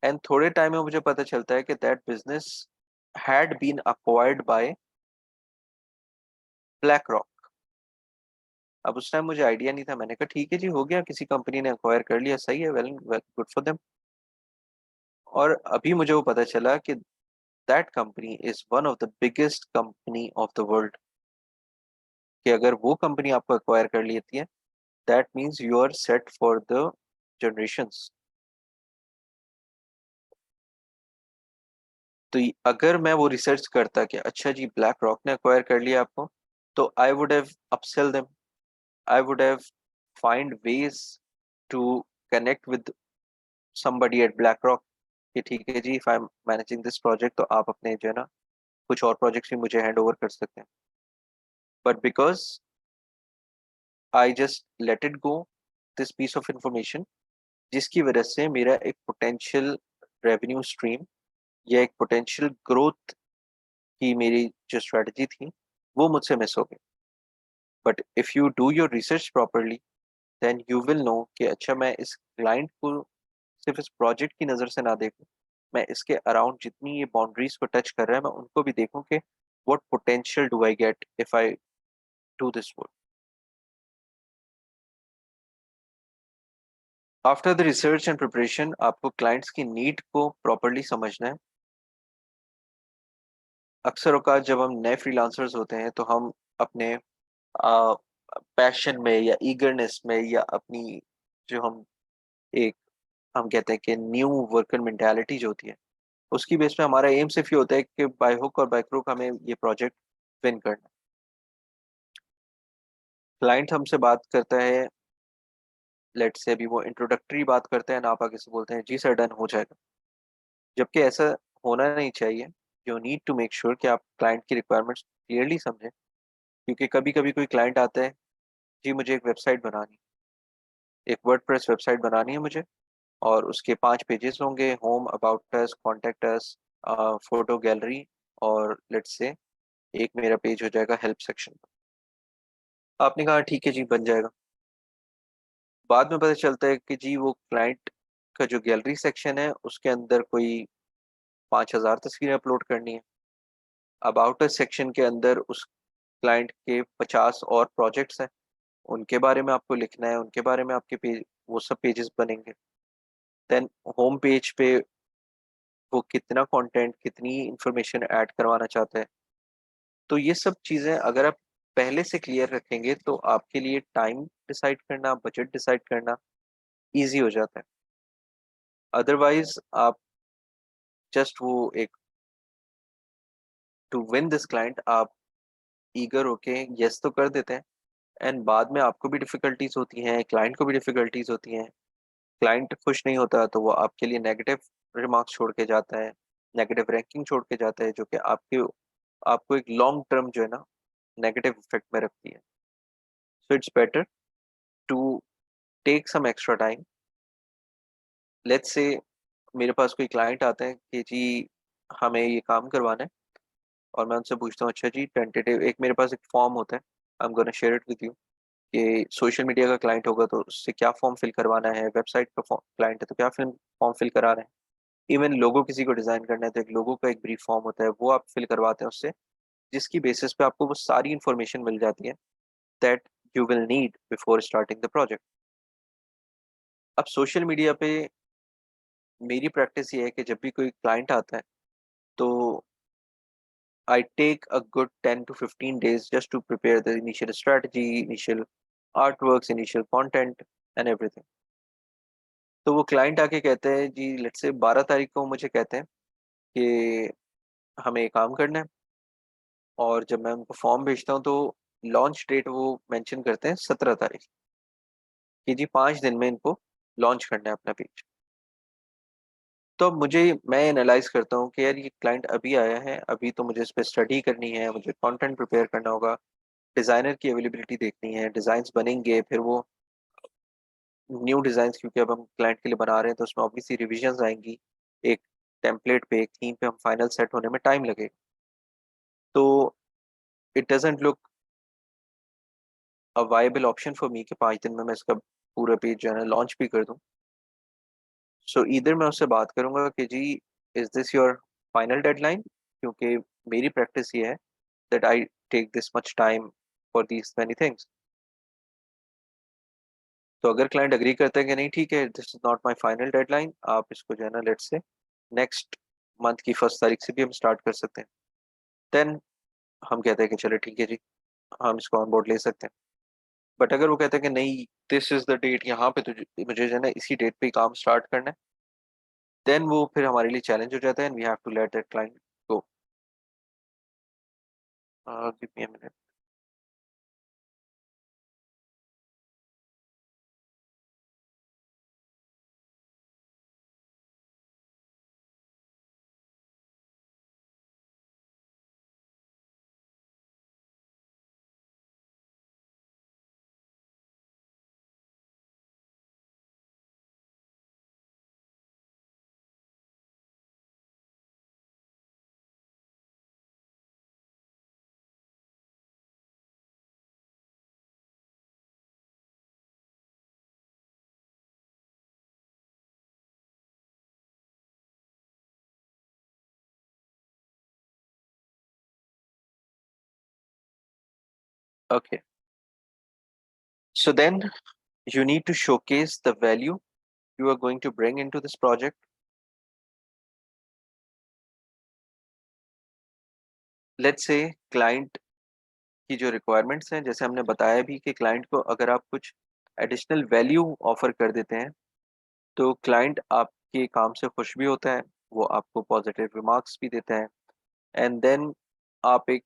एंड थोड़े टाइम में मुझे पता चलता है कि that business had been acquired by BlackRock. अब उस टाइम मुझे आइडिया नहीं था, मैंने कहा ठीक है जी, हो गया, किसी कंपनी ने एक्वायर कर लिया, सही है, well well, good for them. और अभी मुझे वो पता चला कि that company is one of the biggest company of the world. कि अगर वो कंपनी आपको एक्वायर कर लेती है, that means you are set for the generations. तो अगर मैं वो रिसर्च करता कि अच्छा जी ब्लैक रॉक ने एक्वायर कर लिया आपको, तो I would have upsell them, I would have find ways to connect with somebody at BlackRock कि ठीक है जी, if I am managing this project तो आप अपने जो है ना कुछ और प्रोजेक्ट्स भी मुझे हैंड ओवर कर सकते हैं। But because I just let it go this piece of information, जिसकी वजह से मेरा एक पोटेंशियल रेवेन्यू स्ट्रीम या एक पोटेंशियल ग्रोथ की मेरी जो स्ट्रेटजी थी वो मुझसे मिस हो गई। But if you do your research properly, then you will know कि अच्छा, मैं इस क्लाइंट को सिर्फ इस प्रोजेक्ट की नज़र से ना देखूं, मैं इसके अराउंड जितनी ये बाउंड्रीज को टच कर रहा है मैं उनको भी देखूं कि what potential do I get if I do this work. After the research and preparation आपको क्लाइंट्स की नीड को प्रॉपरली समझना है। अक्सर औकात जब हम नए फ्रीलांसर्स होते हैं तो हम अपने पैशन में या ईगरनेस में या अपनी जो एक हम कहते हैं कि न्यू वर्कर मेंटालिटी जो होती है, उसकी बेस पे हमारा एम सिर्फ ये होता है कि बाय हुक और बाय क्रूक हमें ये प्रोजेक्ट विन करना। क्लाइंट हमसे बात करता है, लेट्स से अभी वो इंट्रोडक्टरी बात करते हैं ना, आप आगे से बोलते हैं जी सर डन हो जाएगा, जबकि ऐसा होना नहीं चाहिए। You need to make sure कि आप क्लाइंट की रिक्वायरमेंट्स क्लियरली समझें। क्योंकि कभी कभी कोई क्लाइंट आता है, जी मुझे एक वेबसाइट बनानी, एक वर्डप्रेस वेबसाइट बनानी है मुझे, और उसके 5 पेजेस होंगे, home, about us, contact us, photo gallery, और लेट्स से एक मेरा पेज हो जाएगा हेल्प सेक्शन। आपने कहा ठीक है जी बन जाएगा। बाद में पता चलता है कि जी वो क्लाइंट का जो गैलरी सेक्शन है उसके अंदर कोई 5,000 तस्वीरें अपलोड करनी है। अबाउट अस सेक्शन के अंदर उस क्लाइंट के 50 और प्रोजेक्ट्स हैं, उनके बारे में आपको लिखना है, उनके बारे में आपके पेज, वो सब पेजेस बनेंगे। देन होम पेज पे वो कितना कंटेंट, कितनी इंफॉर्मेशन ऐड करवाना चाहता है। तो ये सब चीज़ें अगर आप पहले से क्लियर रखेंगे तो आपके लिए टाइम डिसाइड करना, बजट डिसाइड करना ईजी हो जाता है। अदरवाइज आप जस्ट वो एक टू विन दिस क्लाइंट आप ईगर होके यस तो कर देते हैं, एंड बाद में आपको भी डिफिकल्टीज होती हैं, क्लाइंट को भी डिफिकल्टीज होती हैं। क्लाइंट खुश नहीं होता तो वो आपके लिए नेगेटिव रिमार्क्स छोड़ के जाता है, नेगेटिव रैंकिंग छोड़ के जाता है, जो कि आपके आपको एक लॉन्ग टर्म जो है ना नेगेटिव इफेक्ट में रखती है। So it's better to take some extra time. Let's say मेरे पास कोई क्लाइंट आता है कि जी हमें ये काम करवाना है, और मैं उनसे पूछता हूँ अच्छा जी टेंटेटिव, एक मेरे पास एक फॉर्म होता है, आई am gonna share it with you, कि सोशल मीडिया का क्लाइंट होगा तो उससे क्या फॉर्म फिल करवाना है, वेबसाइट का क्लाइंट है तो क्या फिल्म फॉर्म फिल कराना है, इवन लोगो किसी को डिजाइन करना है तो एक लोगो का एक ब्रीफ फॉर्म होता है, वो आप फिल करवाते हैं उससे, जिसकी बेसिस पे आपको वो सारी इंफॉर्मेशन मिल जाती है that you will need before starting the project. अब सोशल मीडिया पे मेरी प्रैक्टिस ये है कि जब भी कोई क्लाइंट आता है तो I take a good 10 to 15 days just to prepare the initial strategy, initial artworks, initial content and everything. तो वो क्लाइंट आके कहते हैं जी लेट्स से 12 तारीख को मुझे कहते हैं कि हमें ये काम करना है, और जब मैं उनको फॉर्म भेजता हूँ तो लॉन्च डेट वो मेंशन करते हैं 17 तारीख, कि जी 5 दिन में इनको लॉन्च करना है अपना पेज। तो अब मैं एनालाइज करता हूँ कि यार ये क्लाइंट अभी आया है, अभी तो मुझे इस पर स्टडी करनी है, मुझे कंटेंट प्रिपेयर करना होगा, डिज़ाइनर की अवेलेबिलिटी देखनी है, डिज़ाइंस बनेंगे, फिर वो न्यू डिज़ाइंस क्योंकि अब हम क्लाइंट के लिए बना रहे हैं तो उसमें ऑब्वियसली रिविजन्स आएंगी, एक टेम्पलेट पे, एक थीम पे हम फाइनल सेट होने में टाइम लगेगा। तो it doesn't look a viable option for me कि 5 दिन में मैं इसका पूरा पेज जो है ना लॉन्च भी कर दूं। सो इधर मैं उससे बात करूंगा कि जी is this your final deadline, क्योंकि मेरी प्रैक्टिस ये है that I take this much time for these many things. तो अगर क्लाइंट अग्री करता है कि नहीं ठीक है, this is not my final deadline, आप इसको जो है ना लेट्स से नेक्स्ट मंथ की 1 तारीख से भी हम स्टार्ट कर सकते हैं, देन हम कहते हैं कि चलो ठीक है जी, हम इसको ऑन बोर्ड ले सकते हैं। बट अगर वो कहते हैं कि नहीं, दिस इज द डेट, यहाँ पे तो मुझे जो है ना इसी डेट पे ही काम स्टार्ट करना है, देन वो फिर हमारे लिए चैलेंज हो जाता है, and we have to let that client go. Give me a minute. Okay, so then you need to showcase the value you are going to bring into this project. Let's say client की जो requirements हैं, जैसे हमने बताया भी कि client को अगर आप कुछ एडिशनल वैल्यू ऑफर कर देते हैं, तो क्लाइंट आपके काम से खुश भी होता है, वो आपको पॉजिटिव रिमार्क्स भी देता है, एंड देन आप एक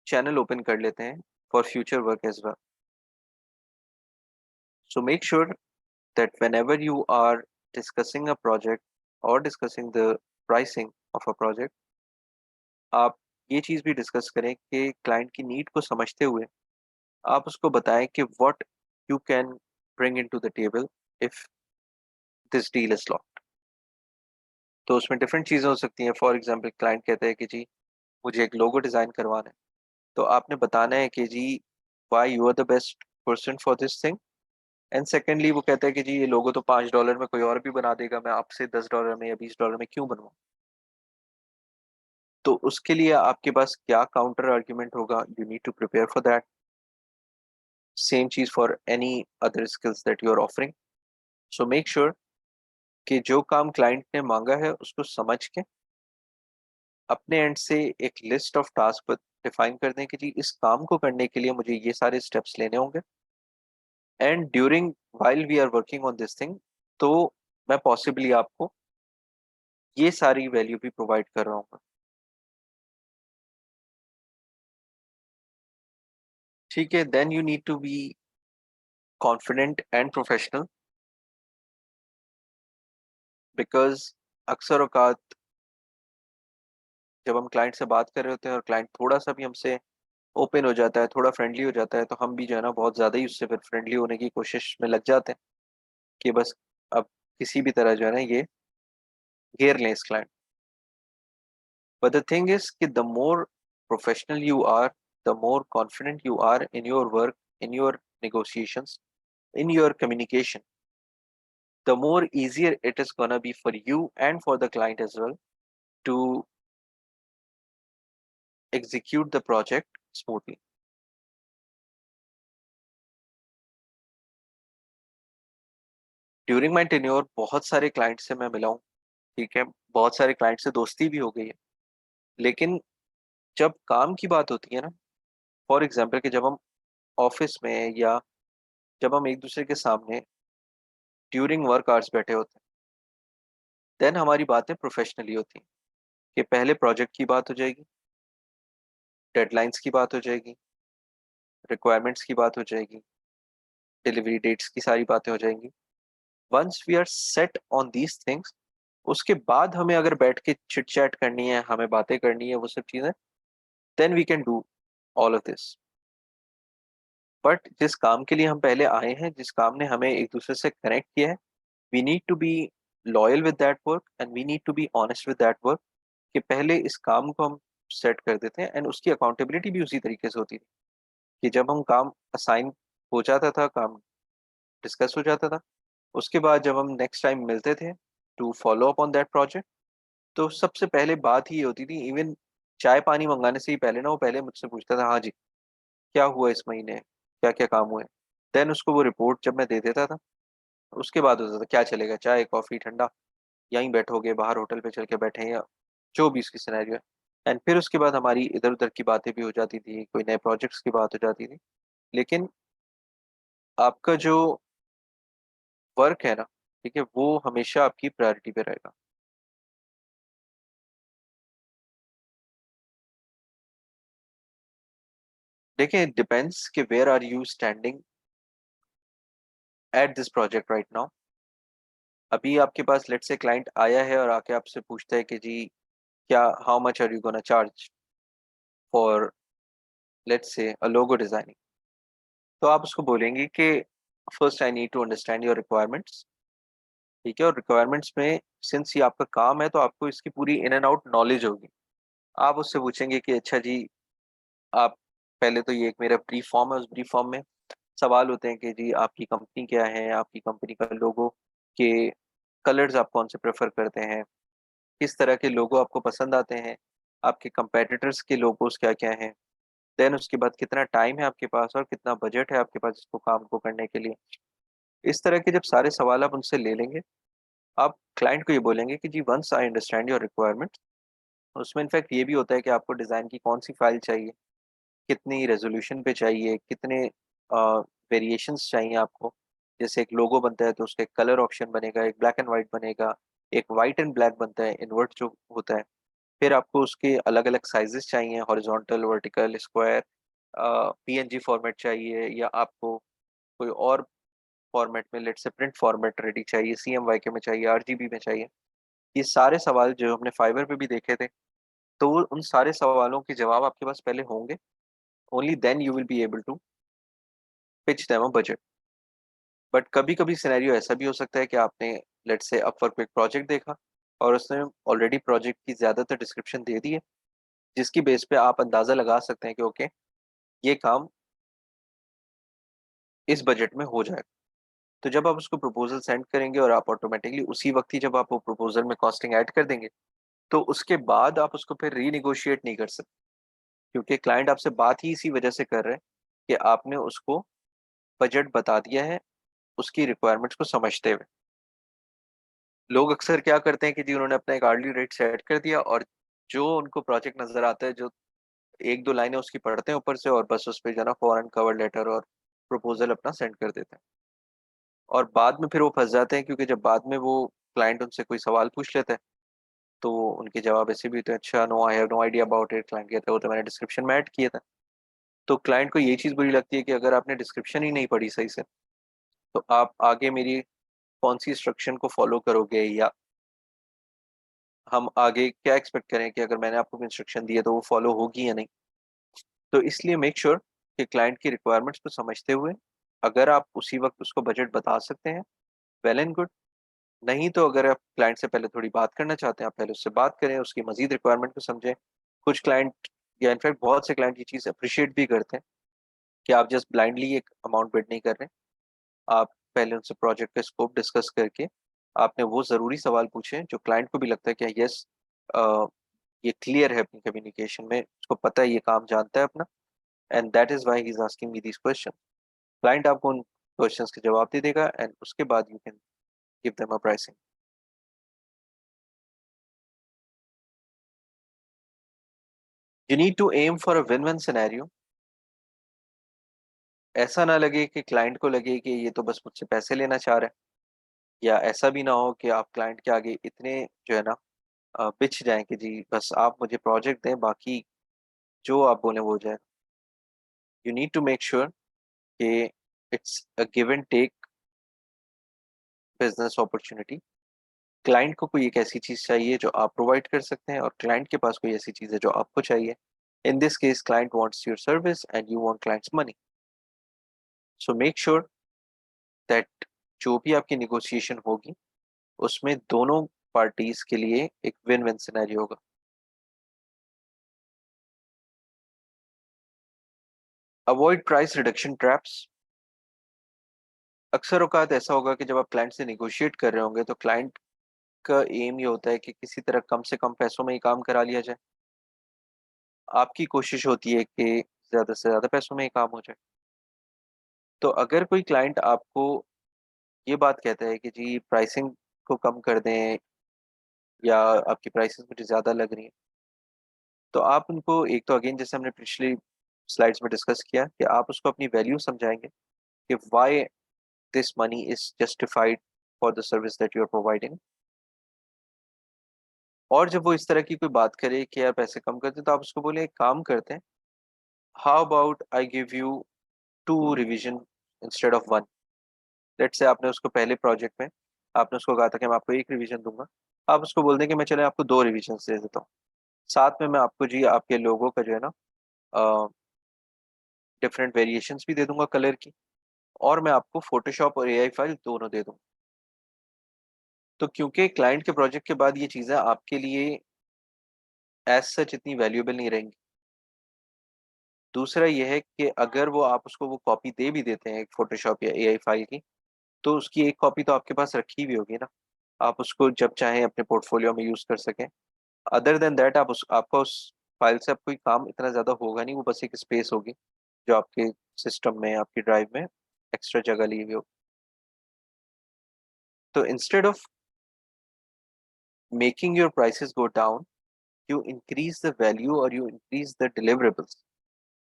चैनल ओपन कर लेते हैं for future work as well. So make sure that whenever you are discussing a project or discussing the pricing of a project, आप ये चीज़ भी डिस्कस करें कि क्लाइंट की नीड को समझते हुए आप उसको बताएं कि what you can bring into the table if this deal is locked. तो उसमें डिफरेंट चीज़ें हो सकती हैं। फॉर एग्जांपल क्लाइंट कहता है कि जी मुझे एक लोगो डिज़ाइन करवाना है, तो आपने बताना है कि जी why you are the best person for this thing, and secondly वो कहता है कि जी ये लोगो तो $5 में कोई और भी बना देगा, मैं आपसे $10 में या $20 में क्यों बनवाऊं। तो उसके लिए आपके पास क्या काउंटर आर्ग्यूमेंट होगा, you need to prepare for that. Same चीज for any other skills that you are offering. So make sure कि जो काम क्लाइंट ने मांगा है उसको समझ के अपने एंड से एक लिस्ट ऑफ टास्क डिफाइन कर दें कि जी इस काम को करने के लिए मुझे ये सारे स्टेप्स लेने होंगे, and during while we are working on this thing, तो मैं पॉसिबली आपको ये सारी वैल्यू भी प्रोवाइड कर रहा हूँ। ठीक है, then you need to be confident and professional, because अक्सर औकात जब हम क्लाइंट से बात कर रहे होते हैं और क्लाइंट थोड़ा सा भी हमसे ओपन हो जाता है, थोड़ा फ्रेंडली हो जाता है, तो हम भी जो है ना बहुत ज़्यादा ही उससे फिर फ्रेंडली होने की कोशिश में लग जाते हैं कि बस अब किसी भी तरह जो है ना ये घेर लें इस client. But the thing is कि the more professional you are, the more confident you are in your work, in your negotiations, in your communication, the more easier it is gonna be for you and for the client as well to execute the project smoothly. During my tenure बहुत सारे client से मैं मिला हूँ, ठीक है, बहुत सारे क्लाइंट से दोस्ती भी हो गई है, लेकिन जब काम की बात होती है ना, फॉर एग्जाम्पल कि जब हम ऑफिस में या जब हम एक दूसरे के सामने ड्यूरिंग वर्क आवर्स बैठे होते हैं, देन हमारी बातें प्रोफेशनली होती हैं कि पहले प्रोजेक्ट की बात हो जाएगी, डेडलाइंस की बात हो जाएगी, रिक्वायरमेंट्स की बात हो जाएगी, डिलीवरी डेट्स की सारी बातें हो जाएंगी। Once we are set on these things, उसके बाद हमें अगर बैठ के चिट चैट करनी है, हमें बातें करनी है, वो सब चीज़ें, then we can do all of this. But जिस काम के लिए हम पहले आए हैं, जिस काम ने हमें एक दूसरे से कनेक्ट किया है, we need to be loyal with that work and we need to be honest with that work, कि पहले इस काम को हम सेट कर देते हैं, एंड उसकी अकाउंटेबिलिटी भी उसी तरीके से होती थी कि जब हम काम असाइन हो जाता था, काम डिस्कस हो जाता था, उसके बाद जब हम नेक्स्ट टाइम मिलते थे to follow up on that project, तो सबसे पहले बात ही ये होती थी, इवन चाय पानी मंगाने से ही पहले ना वो पहले मुझसे पूछता था हाँ जी क्या हुआ इस महीने, क्या क्या काम हुए। देन उसको वो रिपोर्ट जब मैं दे देता था, उसके बाद होता था क्या चलेगा, चाय कॉफी ठंडा, यहीं बैठोगे, बाहर होटल पे चल के बैठे हैं, या जो भी इसकी सिनेरियो है। एंड फिर उसके बाद हमारी इधर उधर की बातें भी हो जाती थी, कोई नए प्रोजेक्ट्स की बात हो जाती थी। लेकिन आपका जो वर्क है ना, ठीक है, वो हमेशा आपकी प्रायोरिटी पे रहेगा। देखिए, इट डिपेंड्स कि where are you standing at this project right now. अभी आपके पास लेट्स से क्लाइंट आया है और आके आपसे पूछता है कि जी, क्या how much are you gonna charge for let's say a logo designing. तो आप उसको बोलेंगे कि first I need to understand your requirements. ठीक है, और रिक्वायरमेंट्स में सिंस ये आपका काम है तो आपको इसकी पूरी इन एंड आउट नॉलेज होगी। आप उससे पूछेंगे कि अच्छा जी, आप पहले तो ये एक मेरा ब्रीफ फॉर्म है, उस ब्रीफ फॉर्म में सवाल होते हैं कि जी आपकी कंपनी क्या है, आपकी कंपनी का लोगो के कलर्स आप कौन से प्रेफर करते हैं, किस तरह के लोगो आपको पसंद आते हैं, आपके कंपेटिटर्स के लोगोस क्या क्या हैं। देन उसके बाद कितना टाइम है आपके पास और कितना बजट है आपके पास इसको काम को करने के लिए। इस तरह के जब सारे सवाल आप उनसे ले लेंगे, आप क्लाइंट को ये बोलेंगे कि जी once I understand your requirement. उसमें इनफैक्ट ये भी होता है कि आपको डिज़ाइन की कौन सी फाइल चाहिए, कितनी रेजोल्यूशन पे चाहिए, कितने वेरिएशंस चाहिए आपको। जैसे एक लोगो बनता है तो उसका एक कलर ऑप्शन बनेगा, एक ब्लैक एंड वाइट बनेगा, एक वाइट एंड ब्लैक बनता है, इन्वर्ट जो होता है। फिर आपको उसके अलग अलग साइजेस चाहिए, horizontal, vertical, square, PNG format चाहिए, या आपको कोई और फॉर्मेट में लेट से प्रिंट फॉर्मेट रेडी चाहिए, सीएमवाईके में चाहिए, आरजीबी में चाहिए। ये सारे सवाल जो हमने फाइवर पे भी देखे थे, तो वो उन सारे सवालों के जवाब आपके पास पहले होंगे। Only then you will be able to pitch them a budget. But कभी-कभी सिनेरियो ऐसा भी हो सकता है कि आपने लेट्स से अपवर्क पे एक प्रोजेक्ट देखा और उसने ऑलरेडी प्रोजेक्ट की ज़्यादातर डिस्क्रिप्शन दे दी है, जिसकी बेस पे आप अंदाज़ा लगा सकते हैं कि ओके, ये काम इस बजट में हो जाएगा। तो जब आप उसको प्रपोज़ल सेंड करेंगे और आप ऑटोमैटिकली उसी वक़्त ही जब आप वो प्रपोज़ल में कॉस्टिंग ऐड कर देंगे, तो उसके बाद आप उसको फिर रीनेगोशिएट नहीं कर सकते, क्योंकि क्लाइंट आपसे बात ही इसी वजह से कर रहे हैं कि आपने उसको बजट बता दिया है, उसकी रिक्वायरमेंट्स को समझते हुए। लोग अक्सर क्या करते हैं कि जी उन्होंने अपना एक आर्ली रेट सेट कर दिया और जो उनको प्रोजेक्ट नज़र आता है, जो 1-2 लाइनें उसकी पढ़ते हैं ऊपर से और बस उस पे जो है ना फौरन कवर लेटर और प्रपोज़ल अपना सेंड कर देते हैं। और बाद में फिर वो फँस जाते हैं, क्योंकि जब बाद में वो क्लाइंट उनसे कोई सवाल पूछ लेता है, तो उनके जवाब ऐसे भी होते हैं, अच्छा no I have no idea about it. Client कहता है वो तो मैंने डिस्क्रिप्शन में ऐड किया था। तो क्लाइंट को ये चीज़ बुरी लगती है कि अगर आपने डिस्क्रिप्शन ही नहीं पढ़ी सही से, तो आप आगे मेरी कौन-सी इंस्ट्रक्शन को फ़ॉलो करोगे, या हम आगे क्या एक्सपेक्ट करें कि अगर मैंने आपको इंस्ट्रक्शन दी है तो वो फ़ॉलो होगी या नहीं। तो इसलिए मेक श्योर कि क्लाइंट की रिक्वायरमेंट्स को समझते हुए अगर आप उसी वक़्त उसको बजट बता सकते हैं, वेल एंड गुड। नहीं तो अगर आप क्लाइंट से पहले थोड़ी बात करना चाहते हैं, आप पहले उससे बात करें, उसकी मज़ीद रिक्वायरमेंट को समझें। कुछ क्लाइंट या इनफैक्ट बहुत से क्लाइंट ये चीज़ एप्रिशिएट भी करते हैं कि आप जस्ट ब्लाइंडली एक अमाउंट बिड नहीं कर रहे हैं। आप पहले उनसे प्रोजेक्ट का स्कोप डिस्कस करके आपने वो ज़रूरी सवाल पूछे जो क्लाइंट को भी लगता है कि यस, अ, ये क्लियर है अपनी कम्युनिकेशन में, उसको पता है, ये काम जानता है अपना, and that is why he is asking me these question. Client आपको उन क्वेश्चंस के जवाब दे देगा एंड उसके बाद you can give them a pricing. You need to aim for a win win scenario. ऐसा ना लगे कि क्लाइंट को लगे कि ये तो बस मुझसे पैसे लेना चाह रहा है, या ऐसा भी ना हो कि आप क्लाइंट के आगे इतने जो है ना पिच जाएँ कि जी बस आप मुझे प्रोजेक्ट दें, बाकी जो आप बोलें वो हो जाए। You need to make sure कि it's a give and take business opportunity. Client को कोई एक ऐसी चीज़ चाहिए जो आप प्रोवाइड कर सकते हैं और क्लाइंट के पास कोई ऐसी चीज़ है जो आपको चाहिए। In this case client wants your service and you want clients money. So make sure that जो भी आपकी नेगोशिएशन होगी, उसमें दोनों पार्टीज़ के लिए एक विन-विन सिनेरियो होगा। Avoid price reduction traps. अक्सर औक़ात ऐसा होगा कि जब आप क्लाइंट से नेगोशिएट कर रहे होंगे, तो क्लाइंट का एम ये होता है कि किसी तरह कम से कम पैसों में ही काम करा लिया जाए। आपकी कोशिश होती है कि ज़्यादा से ज़्यादा पैसों में ये काम हो जाए। तो अगर कोई क्लाइंट आपको ये बात कहता है कि जी प्राइसिंग को कम कर दें या आपकी प्राइसेस मुझे ज़्यादा लग रही हैं, तो आप उनको एक तो अगेन जैसे हमने पिछली स्लाइड्स में डिस्कस किया कि आप उसको अपनी वैल्यू समझाएँगे कि why this money is justified for the service that you are providing. और जब वो इस तरह की कोई बात करे कि यार पैसे कम कर दें, तो आप उसको बोले एक काम करते हैं, how about I give you 2 revision instead of 1। Let's say आपने उसको पहले प्रोजेक्ट में आपने उसको कहा था कि मैं आपको 1 रिवीजन दूँगा। आप उसको बोल दें कि मैं चलें आपको 2 रिवीजन्स दे देता हूँ। साथ में मैं आपको जी आपके लोगो का जो है ना अ, डिफरेंट वेरिएशंस भी दे दूँगा कलर की, और मैं आपको फ़ोटोशॉप और एआई फाइल दोनों दे दूँगा। तो क्योंकि क्लाइंट के प्रोजेक्ट के बाद ये चीज़ें आपके लिए एज़ सच इतनी वैल्यूएबल नहीं रहेंगी। दूसरा ये है कि अगर वो आप उसको वो कॉपी दे भी देते हैं फ़ोटोशॉप या एआई फाइल की, तो उसकी एक कॉपी तो आपके पास रखी हुई होगी ना। आप उसको जब चाहें अपने पोर्टफ़ोलियो में यूज़ कर सकें। अदर देन दैट आप उस आपका उस फ़ाइल से अब कोई काम इतना ज़्यादा होगा नहीं, वो बस एक स्पेस होगी, जो आपके सिस्टम में, आपकी ड्राइव में एक्स्ट्रा जगह ली हुई हो। तो instead of making your prices go down, you increase the value और you increase the deliverables,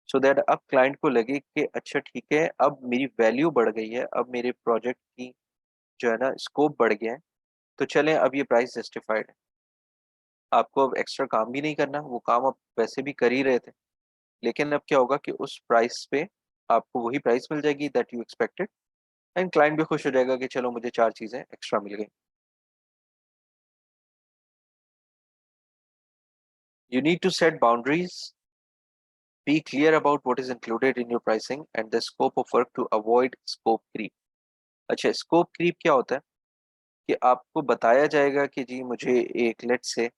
so that अब क्लाइंट को लगे कि अच्छा ठीक है, अब मेरी वैल्यू बढ़ गई है, अब मेरे प्रोजेक्ट की जो है ना स्कोप बढ़ गया है, तो चलें अब ये प्राइस जस्टिफाइड है। आपको अब एक्स्ट्रा काम भी नहीं करना, वो काम आप वैसे भी कर ही रहे थे। लेकिन अब क्या होगा कि उस प्राइस पे आपको वही प्राइस मिल जाएगी that you expected, and client भी खुश हो जाएगा कि चलो मुझे 4 चीज़ें एक्स्ट्रा मिल गई। You need to set boundaries, be clear about what is included in your pricing and the scope of work to avoid scope creep. अच्छा, स्कोप क्रीप क्या होता है कि आपको बताया जाएगा कि जी मुझे एक लेट्स से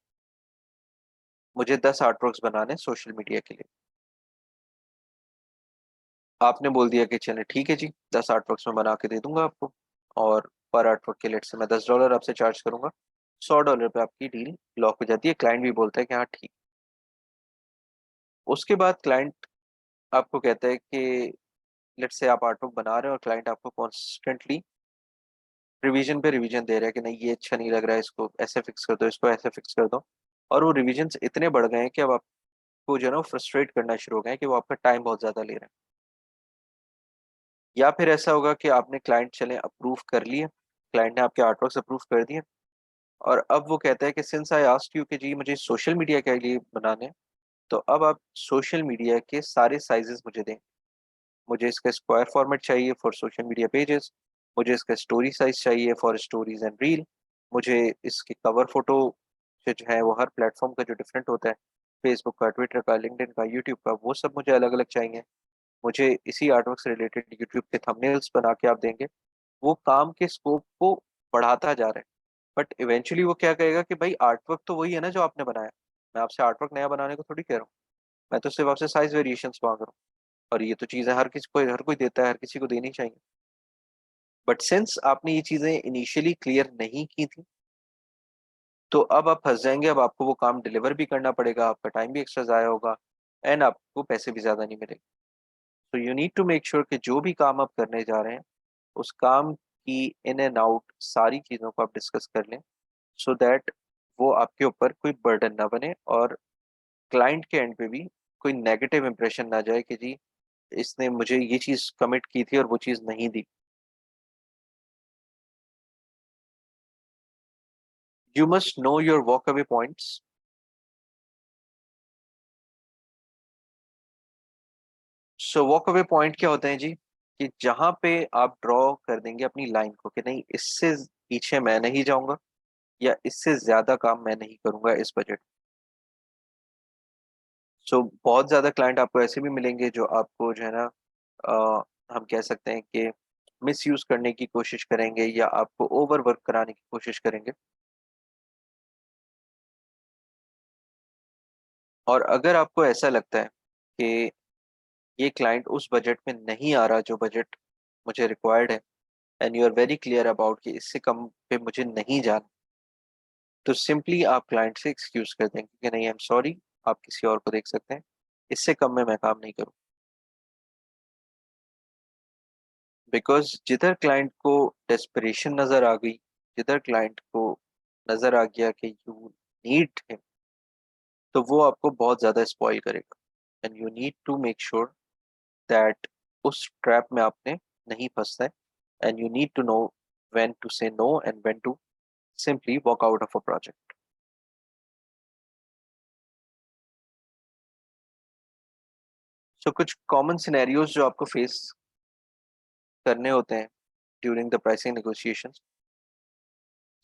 मुझे 10 आर्टवर्क्स बनाने हैं सोशल मीडिया के लिए। आपने बोल दिया कि चलें ठीक है जी, 10 आर्टवर्क्स मैं बना के दे दूँगा आपको, और पर आर्टवर्क के लेट्स से मैं $10 आपसे चार्ज करूँगा। $100 पे आपकी डील लॉक हो जाती है। क्लाइंट भी बोलता है कि हाँ ठीक। उसके बाद क्लाइंट आपको कहता है कि लेट्स से आप आर्टवर्क बना रहे हो और क्लाइंट आपको कॉन्स्टेंटली रिवीजन पे रिवीजन दे रहा है कि नहीं ये अच्छा नहीं लग रहा है, इसको ऐसे फिक्स कर दो, इसको ऐसे फिक्स कर दो। और वो रिवीजन्स इतने बढ़ गए हैं कि अब आपको जो है ना फ्रस्ट्रेट करना शुरू हो गए हैं कि वो आपका टाइम बहुत ज़्यादा ले रहे हैं। या फिर ऐसा होगा कि आपने क्लाइंट चलें अप्रूव कर लिए, क्लाइंट ने आपके आर्टवर्क्स अप्रूव कर दिए, और अब वो कहता है कि सिंस आई आस्क्ड यू कि जी मुझे सोशल मीडिया के लिए बनाने हैं, तो अब आप सोशल मीडिया के सारे साइज़ेज़ मुझे दें। मुझे इसका स्क्वायर फॉर्मेट चाहिए फॉर सोशल मीडिया पेजेस, मुझे इसका स्टोरी साइज़ चाहिए फॉर स्टोरीज़ एंड रील, मुझे इसकी कवर फ़ोटो जो है वो हर प्लेटफ़ॉर्म का जो डिफरेंट होता है, फेसबुक का, ट्विटर का, लिंक्डइन का, यूट्यूब का, वो सब मुझे अलग-अलग चाहिए। मुझे इसी आर्टवर्क से रिलेटेड यूट्यूब के थंबनेल्स बना के आप देंगे। वो काम के स्कोप को बढ़ाता जा रहा है। बट इवेंचुअली वो क्या कहेगा कि भाई आर्टवर्क तो वही है ना जो आपने बनाया। मैं आपसे आर्टवर्क नया बनाने को थोड़ी कह रहा हूँ। मैं तो सिर्फ़ आपसे साइज़ वेरिएशंस माँग रहा हूँ, और ये तो चीज़ें हर कोई देता है, हर किसी को देनी चाहिए। बट सिंस आपने ये चीज़ें इनिशियली क्लियर नहीं की थी, तो अब आप फँस जाएँगे, अब आपको वो काम डिलीवर भी करना पड़ेगा, आपका टाइम भी एक्स्ट्रा ज़ाया होगा, एंड आपको पैसे भी ज़्यादा नहीं मिलेंगे। तो you need to make sure कि जो भी काम आप करने जा रहे हैं, उस काम की इन एंड आउट सारी चीज़ों को आप डिस्कस कर लें, सो दैट वो आपके ऊपर कोई बर्डन ना बने, और क्लाइंट के एंड पे भी कोई नेगेटिव इंप्रेशन ना जाए कि जी इसने मुझे ये चीज़ कमिट की थी और वो चीज़ नहीं दी। You must know your walk away points. So walk away point क्या होते हैं जी? कि जहाँ पे आप ड्रॉ कर देंगे अपनी लाइन को कि नहीं इससे पीछे मैं नहीं जाऊँगा, या इससे ज़्यादा काम मैं नहीं करूँगा इस बजट। सो बहुत ज़्यादा क्लाइंट आपको ऐसे भी मिलेंगे जो आपको जो है ना हम कह सकते हैं कि मिसयूज़ करने की कोशिश करेंगे, या आपको ओवरवर्क कराने की कोशिश करेंगे। और अगर आपको ऐसा लगता है कि ये क्लाइंट उस बजट में नहीं आ रहा जो बजट मुझे रिक्वायर्ड है, and you are very clear about कि इससे कम पे मुझे नहीं जाना, तो सिंपली आप क्लाइंट से एक्सक्यूज़ कर देंगे कि नहीं आई एम सॉरी, आप किसी और को देख सकते हैं, इससे कम में मैं काम नहीं करूँ। बिकॉज जिधर क्लाइंट को डेस्परेशन नजर आ गई, जिधर क्लाइंट को नजर आ गया कि यू नीड हिम, तो वो आपको बहुत ज्यादा स्पॉइल करेगा। And you need to make sure that उस ट्रैप में आपने नहीं फंसना है, and you need to know when to say no and when to simply walk out of a project. So कुछ कॉमन सिनेरियोज जो आपको फेस करने होते हैं ड्यूरिंग द प्राइसिंग नेगोशिएशंस।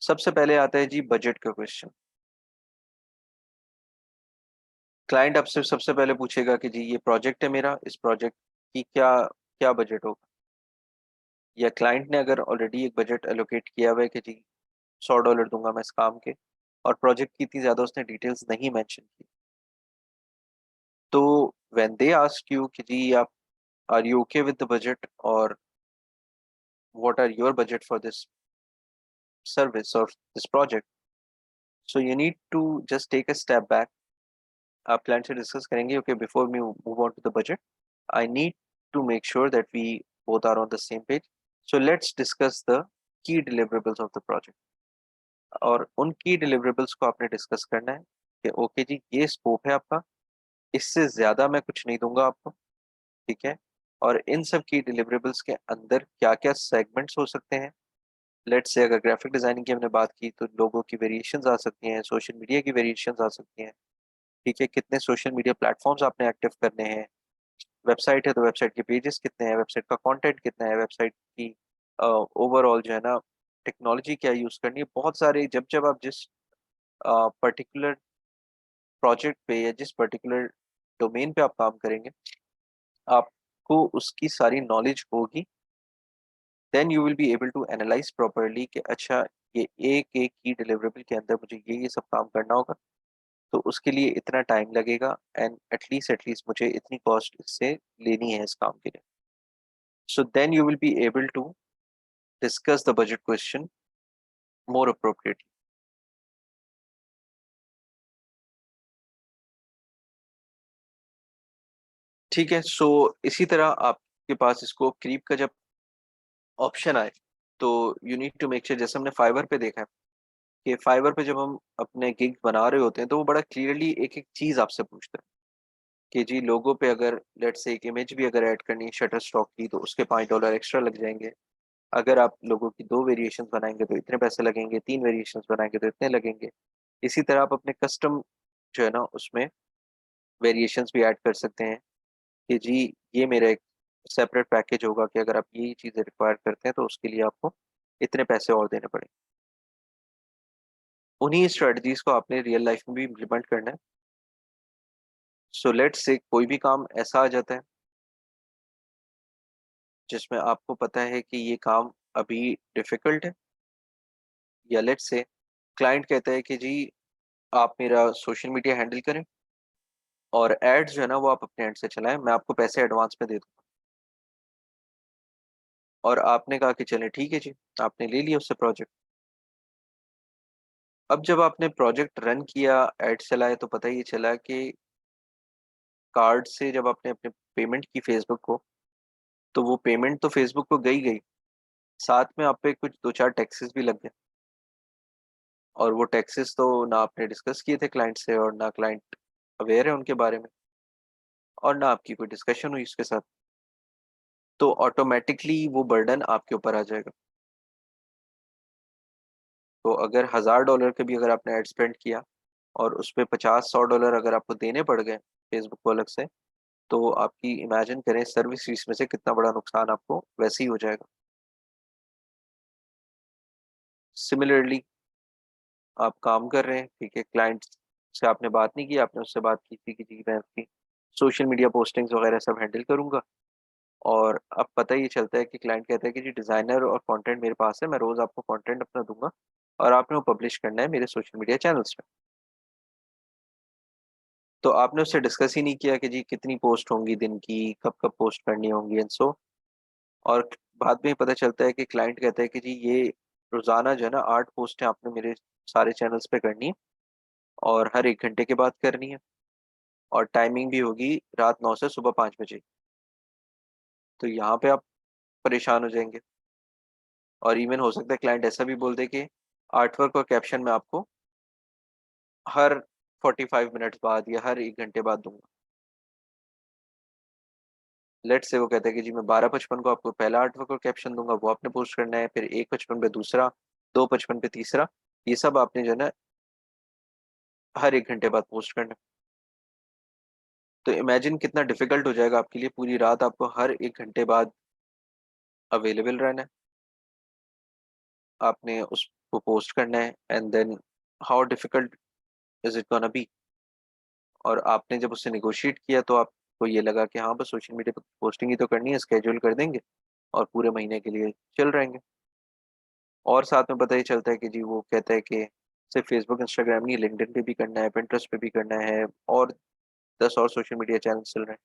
सबसे पहले आता है जी बजट का क्वेश्चन। क्लाइंट आपसे सबसे पहले पूछेगा कि जी ये प्रोजेक्ट है मेरा, इस प्रोजेक्ट की क्या क्या बजट होगा। या क्लाइंट ने अगर ऑलरेडी एक बजट एलोकेट किया हुआ है कि जी $100 दूंगा मैं इस काम के, और प्रोजेक्ट की इतनी ज्यादा उसने डिटेल्स नहीं मेंशन की, तो व्हेन दे आस्क यू कि जी आप are you okay with the budget, और what are your budget for this service और this project, so you need to just take a step back. आप क्लाइंट से डिस्कस करेंगे, okay before me move on to the budget, I need to make sure that we both are on the same page. So let's discuss the key deliverables of the project. और उन की deliverables को आपने discuss करना है कि okay जी ये स्कोप है आपका, इससे ज्यादा मैं कुछ नहीं दूंगा आपको, ठीक है। और इन सब की deliverables के अंदर क्या क्या सेगमेंट्स हो सकते हैं। लेट्स से अगर ग्राफिक डिजाइनिंग की हमने बात की तो लोगों की वेरिएशंस आ सकती हैं, सोशल मीडिया की वेरिएशंस आ सकती हैं, ठीक है। कितने सोशल मीडिया प्लेटफॉर्म्स आपने एक्टिव करने हैं, वेबसाइट है तो वेबसाइट के पेजेस कितने हैं, वेबसाइट का कंटेंट कितना है, वेबसाइट की ओवरऑल जो है ना टेक्नोलॉजी क्या यूज करनी है। बहुत सारे जब जब आप जिस पर्टिकुलर प्रोजेक्ट पे या जिस पर्टिकुलर डोमेन पे आप काम करेंगे, आपको उसकी सारी नॉलेज होगी, then you will be able to analyse properly कि अच्छा ये एक एक की डिलीवरेबल के अंदर मुझे ये सब काम करना होगा, तो उसके लिए इतना टाइम लगेगा, एंड एटलीस्ट मुझे इतनी कॉस्ट इससे लेनी है इस काम के लिए। So then you will be able to discuss the budget question more appropriately. ठीक है। सो इसी तरह आपके पास इसको क्रीप का जब ऑप्शन आए, तो you need to make sure, जैसे हमने फाइवर पे देखा है कि फाइवर पे जब हम अपने गिग बना रहे होते हैं तो वो बड़ा क्लियरली एक एक चीज आपसे पूछता है कि जी लोगों पे अगर लेट्स से एक इमेज भी अगर ऐड करनी है शटर स्टॉक की, तो उसके $5 एक्स्ट्रा लग जाएंगे। अगर आप लोगों की 2 वेरिएशंस बनाएंगे तो इतने पैसे लगेंगे, 3 वेरिएशंस बनाएंगे तो इतने लगेंगे। इसी तरह आप अपने कस्टम जो है ना उसमें वेरिएशंस भी ऐड कर सकते हैं कि जी ये मेरा एक सेपरेट पैकेज होगा कि अगर आप ये चीज़ें रिक्वायर करते हैं तो उसके लिए आपको इतने पैसे और देने पड़े। उन्हीं स्ट्रेटजीज को आपने रियल लाइफ में भी इम्प्लीमेंट करना है। सो लेट्स से कोई भी काम ऐसा आ जाता है जिसमें आपको पता है कि ये काम अभी डिफिकल्ट है, या लेट्स से क्लाइंट कहता है कि जी आप मेरा सोशल मीडिया हैंडल करें, और एड्स जो है ना वो आप अपने एंड से चलाएं, मैं आपको पैसे एडवांस में दे दूँ। और आपने कहा कि चलें ठीक है जी, आपने ले लिया उससे प्रोजेक्ट। अब जब आपने प्रोजेक्ट रन किया, एड चलाए, तो पता ये चला कि कार्ड से जब आपने अपने पेमेंट की फेसबुक को, तो वो पेमेंट तो फेसबुक को गई गई, साथ में आप पे कुछ 2-4 टैक्सेस भी लग गए। और वो टैक्सेस तो ना आपने डिस्कस किए थे क्लाइंट से, और ना क्लाइंट अवेयर है उनके बारे में, और ना आपकी कोई डिस्कशन हुई उसके साथ, तो ऑटोमेटिकली वो बर्डन आपके ऊपर आ जाएगा। तो अगर $1000 के भी अगर आपने एड स्पेंड किया, और उस पे 50-100 डॉलर अगर आपको देने पड़ गए फेसबुक को अलग से, तो आपकी इमेजिन करें सर्विस फीस में से कितना बड़ा नुकसान आपको वैसे ही हो जाएगा। सिमिलरली आप काम कर रहे हैं, ठीक है, क्लाइंट से आपने बात नहीं की, आपने उससे बात की थी कि जी मैं आपकी सोशल मीडिया पोस्टिंग्स वगैरह सब हैंडल करूंगा। और अब पता ये चलता है कि क्लाइंट कहता है कि जी डिज़ाइनर और कंटेंट मेरे पास है, मैं रोज़ आपको कंटेंट अपना दूंगा, और आपने वो पब्लिश करना है मेरे सोशल मीडिया चैनल्स पे। तो आपने उससे डिस्कस ही नहीं किया कि जी कितनी पोस्ट होंगी दिन की, कब कब पोस्ट करनी होंगी एंड सो। और बाद में पता चलता है कि क्लाइंट कहता है कि जी ये रोज़ाना जो है ना 8 पोस्टें आपने मेरे सारे चैनल्स पे करनी है, और हर 1 घंटे के बाद करनी है, और टाइमिंग भी होगी रात 9 से सुबह 5 बजे। तो यहाँ पे आप परेशान हो जाएँगे। और इवन हो सकता है क्लाइंट ऐसा भी बोल दे कि आर्टवर्क और कैप्शन मैं आपको हर 45 मिनट्स बाद या हर 1 घंटे बाद दूँगा। लेट्स से वो कहता है कि जी मैं 12:55 को आपको पहला आर्टवर्क और कैप्शन दूँगा, वो आपने पोस्ट करना है, फिर 1:55 पे दूसरा, 2:55 पे तीसरा, ये सब आपने जो है ना हर 1 घंटे बाद पोस्ट करना है। तो इमेजिन कितना डिफ़िकल्ट हो जाएगा आपके लिए, पूरी रात आपको हर 1 घंटे बाद अवेलेबल रहना है। आपने उसको पोस्ट करना है and then how difficult is it gonna be? और आपने जब उससे नेगोशिएट किया तो आपको ये लगा कि हाँ, बस सोशल मीडिया पे पोस्टिंग ही तो करनी है, स्केड्यूल कर देंगे और पूरे महीने के लिए चिल रहेंगे। और साथ में पता ये चलता है कि जी वो कहता है कि सिर्फ़ फ़ेसबुक, इंस्टाग्राम नहीं, लिंक्डइन पे भी करना है, पिंटरेस्ट पे भी करना है और 10 और सोशल मीडिया चैनल्स चल रहे हैं।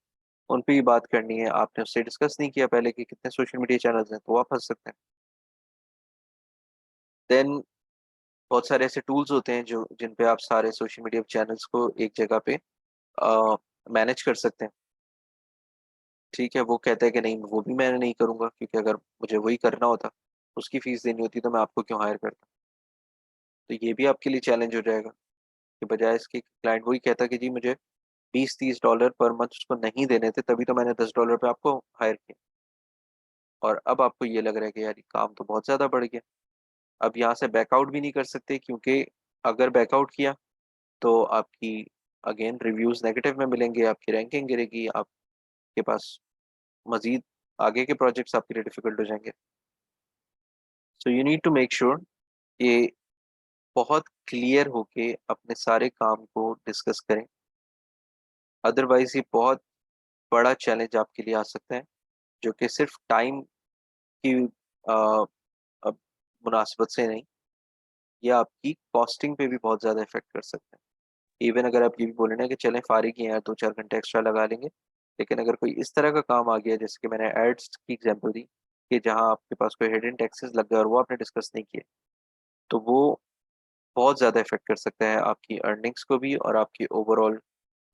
उन पे भी बात करनी है। आपने उससे डिस्कस नहीं किया पहले कि कितने सोशल मीडिया चैनल्स हैं, तो आप फँस सकते हैं। देन बहुत सारे ऐसे टूल्स होते हैं जो जिन पे आप सारे सोशल मीडिया चैनल्स को एक जगह पे अ, मैनेज कर सकते हैं। ठीक है, वो कहता है कि नहीं वो भी मैं नहीं करूँगा क्योंकि अगर मुझे वही करना होता, उसकी फ़ीस देनी होती तो मैं आपको क्यों हायर करता? तो ये भी आपके लिए चैलेंज हो जाएगा कि बजाय इसके क्लाइंट वही कहता कि जी मुझे $20-30 पर मंथ उसको नहीं देने थे, तभी तो मैंने $10 पे आपको हायर किया और अब आपको ये लग रहा है कि यार ये काम तो बहुत ज़्यादा बढ़ गया। अब यहाँ से बैकआउट भी नहीं कर सकते क्योंकि अगर बैकआउट किया तो आपकी अगेन रिव्यूज़ नेगेटिव में मिलेंगे, आपकी रैंकिंग गिरेगी, आपके पास मज़ीद आगे के प्रोजेक्ट्स आपके लिए डिफ़िकल्ट हो जाएँगे। So you need to make sure कि बहुत क्लियर होके अपने सारे काम को डिस्कस करें, अदरवाइज़ ये बहुत बड़ा चैलेंज आपके लिए आ सकता है, जो कि सिर्फ़ टाइम की अ, अब मुनासिबत से नहीं, ये आपकी कॉस्टिंग पे भी बहुत ज़्यादा इफ़ेक्ट कर सकता है। इवन अगर आप ये भी बोले ना कि चलें फ़ारिग ही हैं यार 2-4 घंटे एक्स्ट्रा लगा लेंगे, लेकिन अगर कोई इस तरह का काम आ गया जैसे कि मैंने एड्स की एग्ज़ाम्पल दी, कि जहाँ आपके पास कोई हिडन टैक्सेस लग गए और वो आपने डिस्कस नहीं किए, तो वो बहुत ज़्यादा इफ़ेक्ट कर सकता है आपकी अर्निंग्स को भी और आपकी ओवरऑल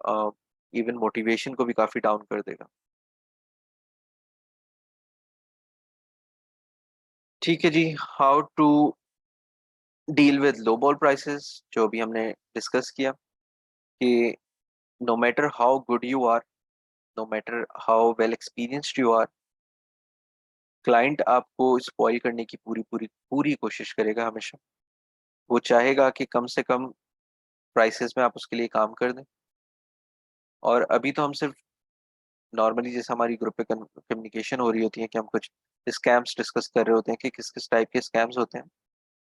अ, इवन मोटिवेशन को भी काफ़ी डाउन कर देगा। ठीक है जी, how to deal with low ball prices जो अभी हमने डिस्कस किया कि no matter how good you are, no matter how well experienced you are, client आपको स्पॉइल करने की पूरी कोशिश करेगा हमेशा। वो चाहेगा कि कम से कम प्राइसेस में आप उसके लिए काम कर दें और अभी तो हम सिर्फ नॉर्मली जैसे हमारी ग्रुप पे कम्युनिकेशन हो रही होती है कि हम कुछ स्कैम्स डिस्कस कर रहे होते हैं कि किस-किस टाइप के स्कैम्स होते हैं।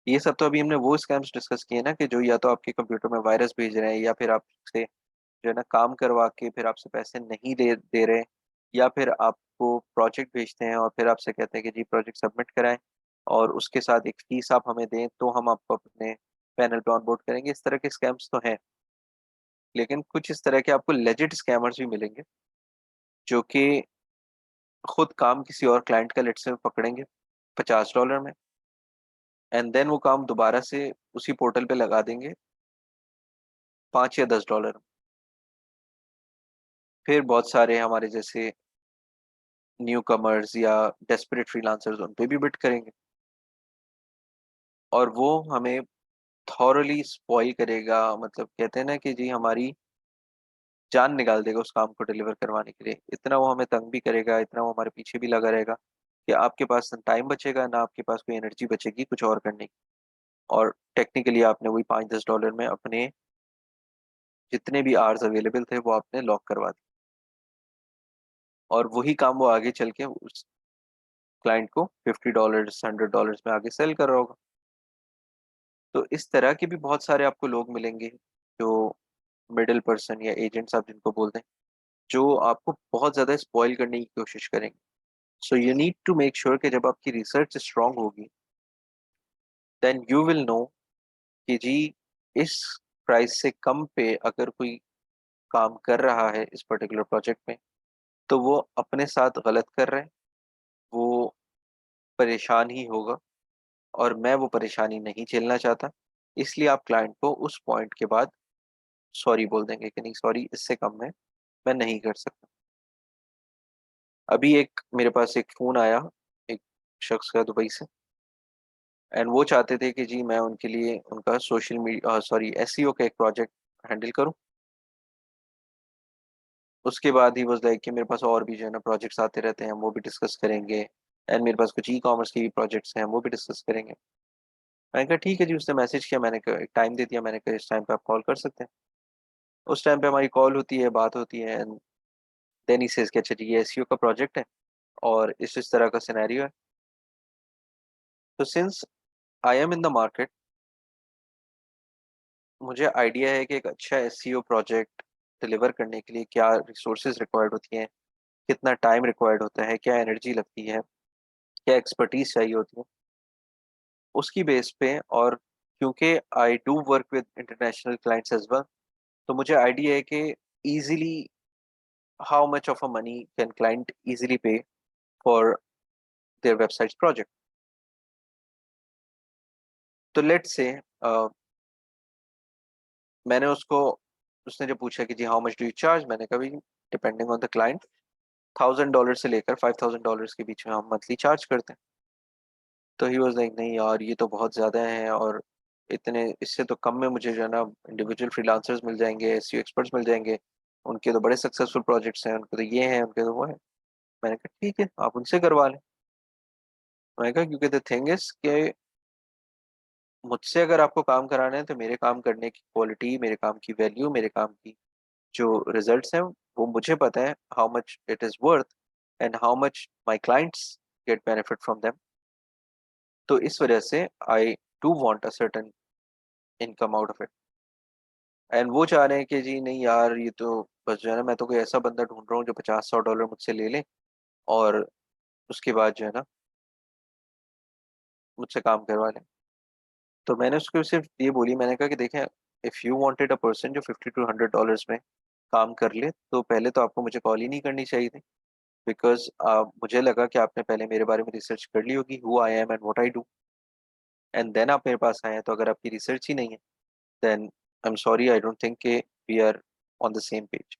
ये सब तो अभी हमने वो स्कैम्स डिस्कस किए ना कि जो या तो आपके कंप्यूटर में वायरस भेज रहे हैं या फिर आपसे जो है ना काम करवा के फिर आपसे पैसे नहीं दे दे रहे हैं या फिर आपको प्रोजेक्ट भेजते हैं और फिर आपसे कहते हैं कि जी प्रोजेक्ट सबमिट कराएँ और उसके साथ एक फीस आप हमें दें तो हम आपको अपने पैनल पे ऑनबोर्ड करेंगे। इस तरह के स्कैम्स तो हैं, लेकिन कुछ इस तरह के आपको लेजिट स्कैमर्स भी मिलेंगे जो कि खुद काम किसी और क्लाइंट का लेट्स से पकड़ेंगे $50 में एंड देन वो काम दोबारा से उसी पोर्टल पे लगा देंगे 5 या $10 में। फिर बहुत सारे हमारे जैसे न्यू कमर्स या डेस्परेट फ्रीलांसर्स उन पे भी बिड करेंगे और वो हमें थॉरली स्पॉइल करेगा, मतलब कहते हैं ना कि जी हमारी जान निकाल देगा उस काम को डिलीवर करवाने के लिए। इतना वो हमें तंग भी करेगा, इतना वो हमारे पीछे भी लगा रहेगा कि आपके पास ना टाइम बचेगा, ना आपके पास कोई एनर्जी बचेगी कुछ और करने की। और टेक्निकली आपने वही 5-10 डॉलर में अपने जितने भी आवर्स अवेलेबल थे वो आपने लॉक करवा दिए और वही काम वो आगे चल के उस क्लाइंट को $50 $100 में आगे सेल कर रहा होगा। तो इस तरह के भी बहुत सारे आपको लोग मिलेंगे जो मिडल पर्सन या एजेंट्स आप जिनको बोलते हैं, जो आपको बहुत ज़्यादा स्पॉइल करने की कोशिश करेंगे। So you need to make sure कि जब आपकी रिसर्च स्ट्रांग होगी, देन यू विल नो कि जी इस प्राइस से कम पे अगर कोई काम कर रहा है इस पर्टिकुलर प्रोजेक्ट में, तो वो अपने साथ गलत कर रहे हैं, वो परेशान ही होगा और मैं वो परेशानी नहीं झेलना चाहता। इसलिए आप क्लाइंट को उस पॉइंट के बाद सॉरी बोल देंगे कि नहीं सॉरी इससे कम में मैं नहीं कर सकता। अभी एक मेरे पास एक फ़ोन आया शख्स का दुबई से, एंड वो चाहते थे कि जी मैं उनके लिए उनका सोशल मीडिया सॉरी एसईओ का एक प्रोजेक्ट हैंडल करूं। उसके बाद ही वाज लाइक कि मेरे पास और भी जो है ना प्रोजेक्ट्स आते रहते हैं, हम वो भी डिस्कस करेंगे, एंड मेरे पास कुछ ई कॉमर्स के भी प्रोजेक्ट्स हैं, वो भी डिस्कस करेंगे। मैंने कहा ठीक है जी। उसने मैसेज किया, मैंने कहा एक टाइम दे दिया, मैंने कहा इस टाइम पे आप कॉल कर सकते हैं। उस टाइम पे हमारी कॉल होती है, बात होती है, एंड देन ही सेज कि अच्छा जी ये एसईओ का प्रोजेक्ट है और इस तरह का सिनेरियो है। तो since I am in the market, मुझे आइडिया है कि एक अच्छा एसईओ प्रोजेक्ट डिलीवर करने के लिए क्या रिसोर्सेज रिक्वायर्ड होती हैं, कितना टाइम रिक्वायर्ड होता है, क्या एनर्जी लगती है, क्या एक्सपर्टीज चाहिए होती है, उसकी बेस पे। और क्योंकि I do work with international clients as well, तो मुझे आइडिया है कि easily how much of a money can client easily pay for their websites project. तो लेट्स से मैंने उसको उसने जो पूछा कि जी how much do you charge, मैंने कहा डिपेंडिंग ऑन द क्लाइंट, $1000 से लेकर $5000 के बीच में हम मंथली चार्ज करते हैं। तो ही वाज लाइक नहीं यार ये तो बहुत ज़्यादा है, और इतने इससे तो कम में मुझे जो है ना इंडिविजुअल फ्रीलांसर्स मिल जाएंगे, एसईओ एक्सपर्ट्स मिल जाएंगे, उनके तो बड़े सक्सेसफुल प्रोजेक्ट्स हैं, उनके तो ये हैं, उनके तो वो है। मैंने कहा ठीक है आप उनसे करवा लें। मैंने कहा क्योंकि द थिंग इज कि मुझसे अगर आपको काम कराना है तो मेरे काम करने की क्वालिटी, मेरे काम की वैल्यू, मेरे काम की जो रिजल्ट्स हैं वो मुझे पता है how much it is worth and how much my clients get benefit from them. तो इस वजह से I do want a certain income out of it. And वो चाह रहे हैं कि जी नहीं यार ये तो बस जो है ना मैं तो कोई ऐसा बंदा ढूंढ रहा हूँ जो 50-100 डॉलर मुझसे ले ले और उसके बाद जो है ना मुझसे काम करवा ले। तो मैंने उसको सिर्फ ये बोली, मैंने कहा कि देखें if you wanted a person जो $50 to $100 में काम कर ले तो पहले तो आपको मुझे कॉल ही नहीं करनी चाहिए थी, बिकॉज मुझे लगा कि आपने पहले मेरे बारे में रिसर्च कर ली होगी, who I am and what I do, and then आप मेरे पास आए हैं। तो अगर आपकी रिसर्च ही नहीं है then I am sorry, I don't think के we are on the same page.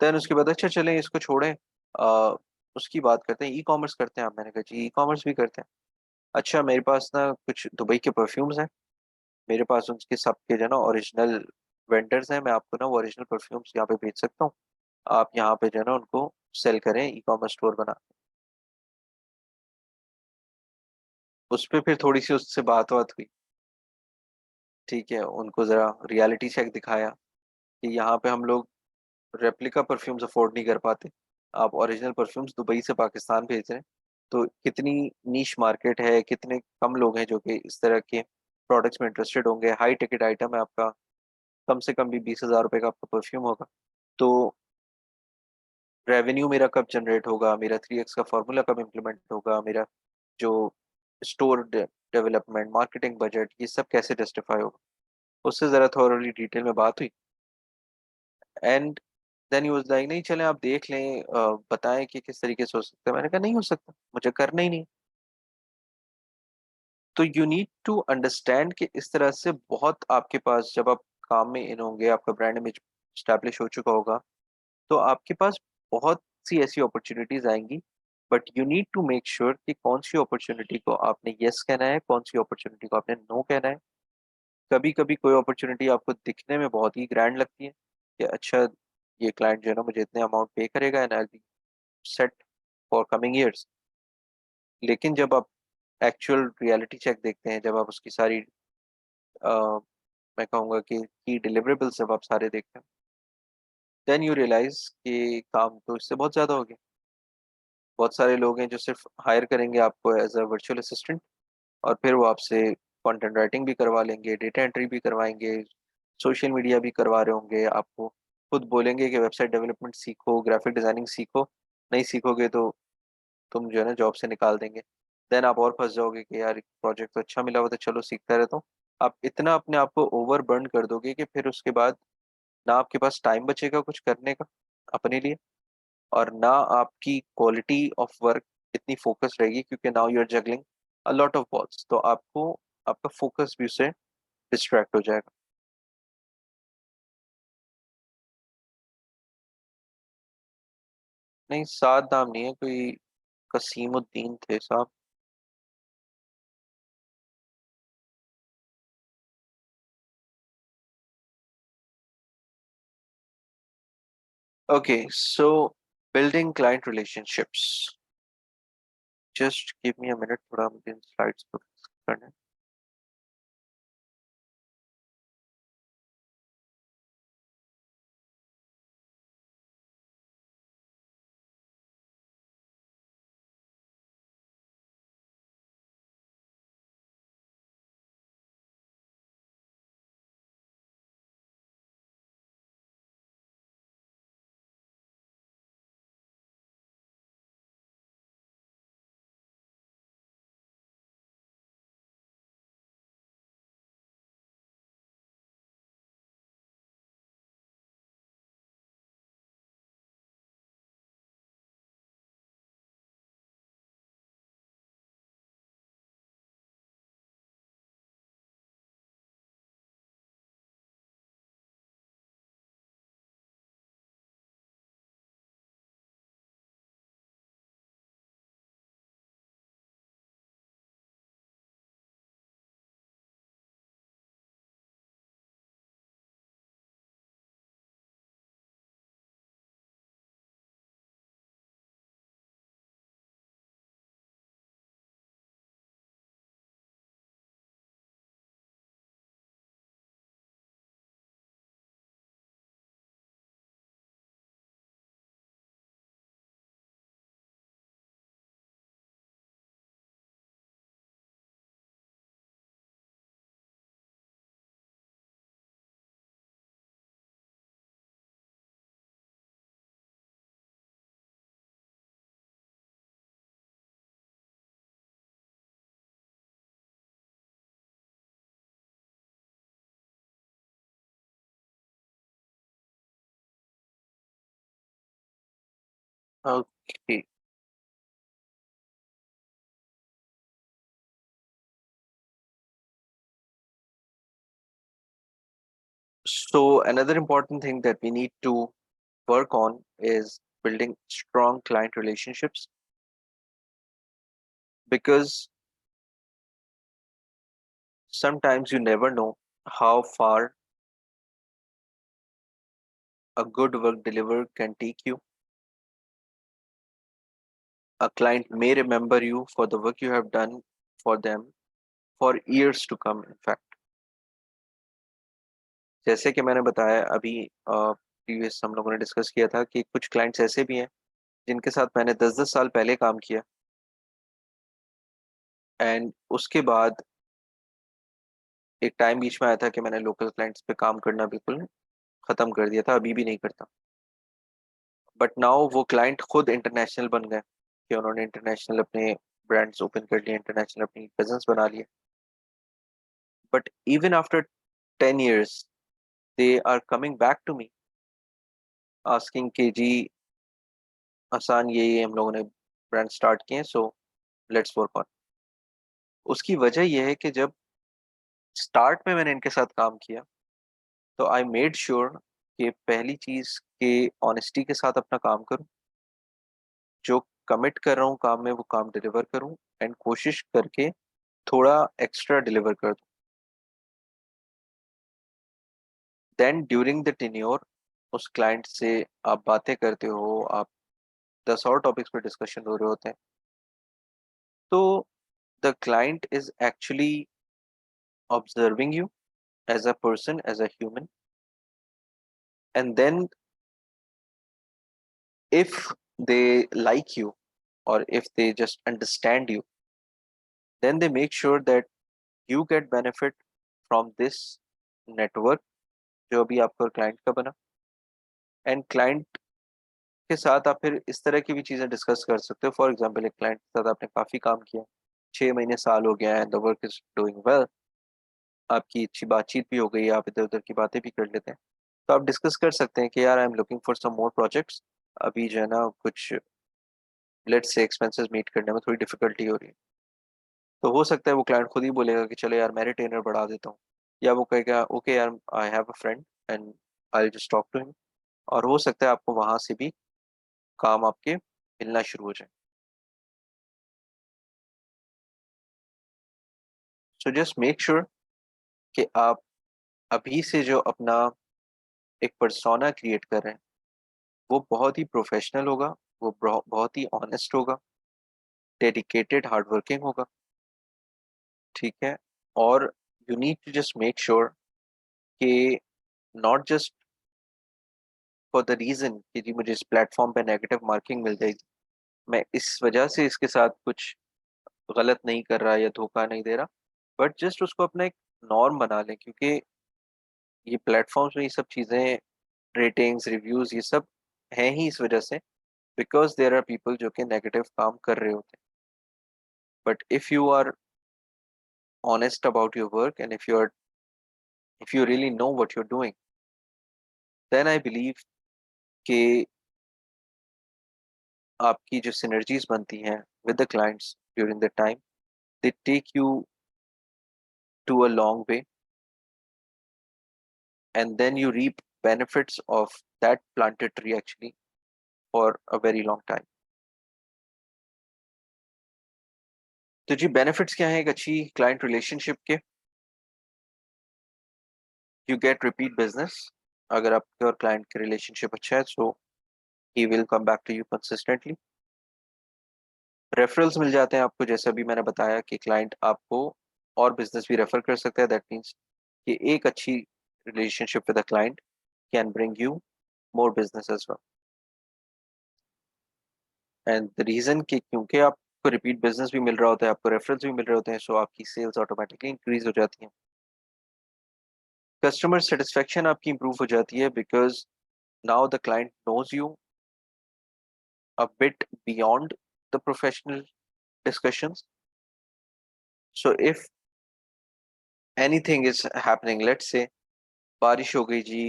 Then उसके बाद अच्छा चलें इसको छोड़ें, आ, उसकी बात करते हैं, ई कॉमर्स करते हैं आप। मैंने कहा जी ई कॉमर्स भी करते हैं। अच्छा मेरे पास ना कुछ दुबई के परफ्यूम्स हैं, मेरे पास उनके सबके जो है ना ओरिजिनल वेंडर्स हैं, मैं आपको ना वो ओरिजिनल परफ्यूम्स यहाँ पे भेज सकता हूँ, आप यहाँ पे जो है ना उनको सेल करें, ई कॉमर्स स्टोर बना। उस पर फिर थोड़ी सी उससे बात बात हुई। ठीक है, उनको ज़रा रियलिटी चेक दिखाया कि यहाँ पे हम लोग रेप्लिका परफ्यूम्स अफोर्ड नहीं कर पाते, आप ओरिजिनल परफ्यूम्स दुबई से पाकिस्तान भेज रहे हैं, तो कितनी नीश मार्केट है, कितने कम लोग हैं जो कि इस तरह के प्रोडक्ट्स में इंटरेस्टेड होंगे, हाई टिकट आइटम है आपका, कम से कम भी 20,000 रुपये का आपका परफ्यूम होगा। तो रेवेन्यू मेरा कब जनरेट होगा, मेरा 3x का फार्मूला कब इम्प्लीमेंट होगा, मेरा जो स्टोर डेवलपमेंट, मार्केटिंग बजट, ये सब कैसे जस्टिफाई होगा। उससे ज़रा थोड़ी डिटेल में बात हुई, and then he was like नहीं चलें आप देख लें, बताएं कि किस तरीके से हो सकता है। मैंने कहा नहीं हो सकता, मुझे करना ही नहीं। तो यू नीड टू अंडरस्टैंड कि इस तरह से बहुत आपके पास जब आप काम में इन होंगे, आपका ब्रांड इमेज स्टैब्लिश हो चुका होगा, तो आपके पास बहुत सी ऐसी अपॉर्चुनिटीज आएंगी, but you need to make sure कि कौन सी अपॉर्चुनिटी को आपने यस कहना है, कौन सी अपॉर्चुनिटी को आपने नो कहना है। कभी कभी कोई अपॉर्चुनिटी आपको दिखने में बहुत ही ग्रैंड लगती है कि अच्छा ये क्लाइंट जो है ना मुझे इतने अमाउंट पे करेगा and I be set for coming years. लेकिन जब आप एक्चुअल रियलिटी चेक देखते हैं, जब आप उसकी सारी मैं कहूँगा कि की डिलीवरेबल्स जब आप सारे देखते हैं, देन यू रियलाइज कि काम तो इससे बहुत ज़्यादा हो गया। बहुत सारे लोग हैं जो सिर्फ हायर करेंगे आपको एज अ वर्चुअल असिस्टेंट, और फिर वो आपसे कंटेंट राइटिंग भी करवा लेंगे, डेटा एंट्री भी करवाएंगे, सोशल मीडिया भी करवा रहे होंगे आपको, खुद बोलेंगे कि वेबसाइट डेवलपमेंट सीखो, ग्राफिक डिजाइनिंग सीखो, नहीं सीखोगे तो तुम जो है ना जॉब से निकाल देंगे। देन आप और फंस जाओगे कि यार प्रोजेक्ट तो अच्छा मिला हुआ था, चलो सीखता रहता हूँ। आप इतना अपने आप को ओवर बर्न कर दोगे कि फिर उसके बाद ना आपके पास टाइम बचेगा कुछ करने का अपने लिए, और ना आपकी क्वालिटी ऑफ वर्क इतनी फोकस रहेगी, क्योंकि now you are juggling a lot of balls, तो आपको आपका फोकस भी उससे डिस्ट्रैक्ट हो जाएगा। नहीं सात नाम नहीं है कोई, कसीमुद्दीन थे साहब। Okay, so building client relationships. Just give me a minute, थोड़ा मुझे इन slides को करना है। Okay, so another important thing that we need to work on is building strong client relationships, because sometimes you never know how far a good work delivered can take you. A client may remember you for the work you have done for them for years to come, in fact. जैसे कि मैंने बताया अभी, previous हम लोगों ने discuss किया था कि कुछ क्लाइंट्स ऐसे भी हैं जिनके साथ मैंने 10-10 साल पहले काम किया, एंड उसके बाद एक टाइम बीच में आया था कि मैंने लोकल क्लाइंट्स पे काम करना बिल्कुल ख़त्म कर दिया था, अभी भी नहीं करता। बट नाउ वो क्लाइंट खुद इंटरनेशनल बन गए कि उन्होंने इंटरनेशनल अपने ब्रांड्स ओपन कर लिए, इंटरनेशनल अपनी प्रेजेंस बना लिए। But even after 10 years they are coming back to me asking कि जी आसान ये हम लोगों ने ब्रांड स्टार्ट किए, सो लेट्स वर्क ऑन। उसकी वजह यह है कि जब स्टार्ट में मैंने इनके साथ काम किया तो आई मेड श्योर कि पहली चीज़ कि ऑनेस्टी के साथ अपना काम करूं, जो कमिट कर रहा हूँ काम में वो काम डिलीवर करूं, एंड कोशिश करके थोड़ा एक्स्ट्रा डिलीवर कर दूं। देन ड्यूरिंग द टेन्योर उस क्लाइंट से आप बातें करते हो, आप 10 और टॉपिक्स पे डिस्कशन हो रहे होते हैं, तो the client is actually observing you as a person, as a human, and then if they like you or if they just understand you, then they make sure that you get benefit from this network जो अभी आपका client का बना। And client के साथ आप फिर इस तरह की भी चीज़ें डिस्कस कर सकते हो। फॉर एग्जांपल एक क्लाइंट के साथ आपने काफ़ी काम किया, 6 महीने साल हो गया है, the work is doing well, आपकी अच्छी बातचीत भी हो गई, आप इधर उधर की बातें भी कर लेते हैं, तो आप डिस्कस कर सकते हैं कि यार I am looking for some more projects, अभी जो है ना कुछ लेट्स से एक्सपेंसेस मीट करने में थोड़ी डिफिकल्टी हो रही है। तो हो सकता है वो क्लाइंट खुद ही बोलेगा कि चलो यार मैं रिटेनर बढ़ा देता हूँ, या वो कहेगा ओके यार I have a friend and I just talk to him, और हो सकता है आपको वहां से भी काम आपके मिलना शुरू हो जाए। सो जस्ट मेक श्योर कि आप अभी से जो अपना एक पर्सोना क्रिएट कर रहे हैं वो बहुत ही प्रोफेशनल होगा, वो बहुत ही ऑनेस्ट होगा, डेडिकेटेड हार्ड वर्किंग होगा, ठीक है। और you need to just make sure कि not just for the reason कि जी मुझे इस प्लेटफॉर्म पे नेगेटिव मार्किंग मिल जाएगी, मैं इस वजह से इसके साथ कुछ गलत नहीं कर रहा या धोखा नहीं दे रहा, बट जस्ट उसको अपना एक नॉर्म बना लें, क्योंकि ये प्लेटफॉर्म्स में ये सब चीज़ें, रेटिंग्स, रिव्यूज, ये सब हैं ही इस वजह से, बिकॉज देयर आर पीपल जो कि नेगेटिव काम कर रहे होते हैं। But if you are honest about your work and if you really know what you're doing, then I believe कि आपकी जो synergies बनती हैं with the clients during the time, they take you to a long way, and then you reap benefits of that planted tree actually for a very long time. तो जी benefits क्या हैं एक अच्छी क्लाइंट रिलेशनशिप के? You get repeat business. अगर आपके और client के रिलेशनशिप अच्छा है so he will come back to you consistently. Referrals मिल जाते हैं आपको, जैसा भी मैंने बताया कि क्लाइंट आपको और बिजनेस भी रेफर कर सकता है। दैट मीन्स कि एक अच्छी relationship with the client can bring you more business as well. And the reason कि क्योंकि आपको रिपीट बिजनेस भी मिल रहा होता है, आपको रेफरल्स भी मिल रहे होते हैं, सो आपकी सेल्स ऑटोमेटिकली इंक्रीज हो जाती हैं। कस्टमर सेटिस्फेक्शन आपकी इंप्रूव हो जाती है because now the client knows you a bit beyond the professional discussions. So if anything is happening, let's say बारिश हो गई जी,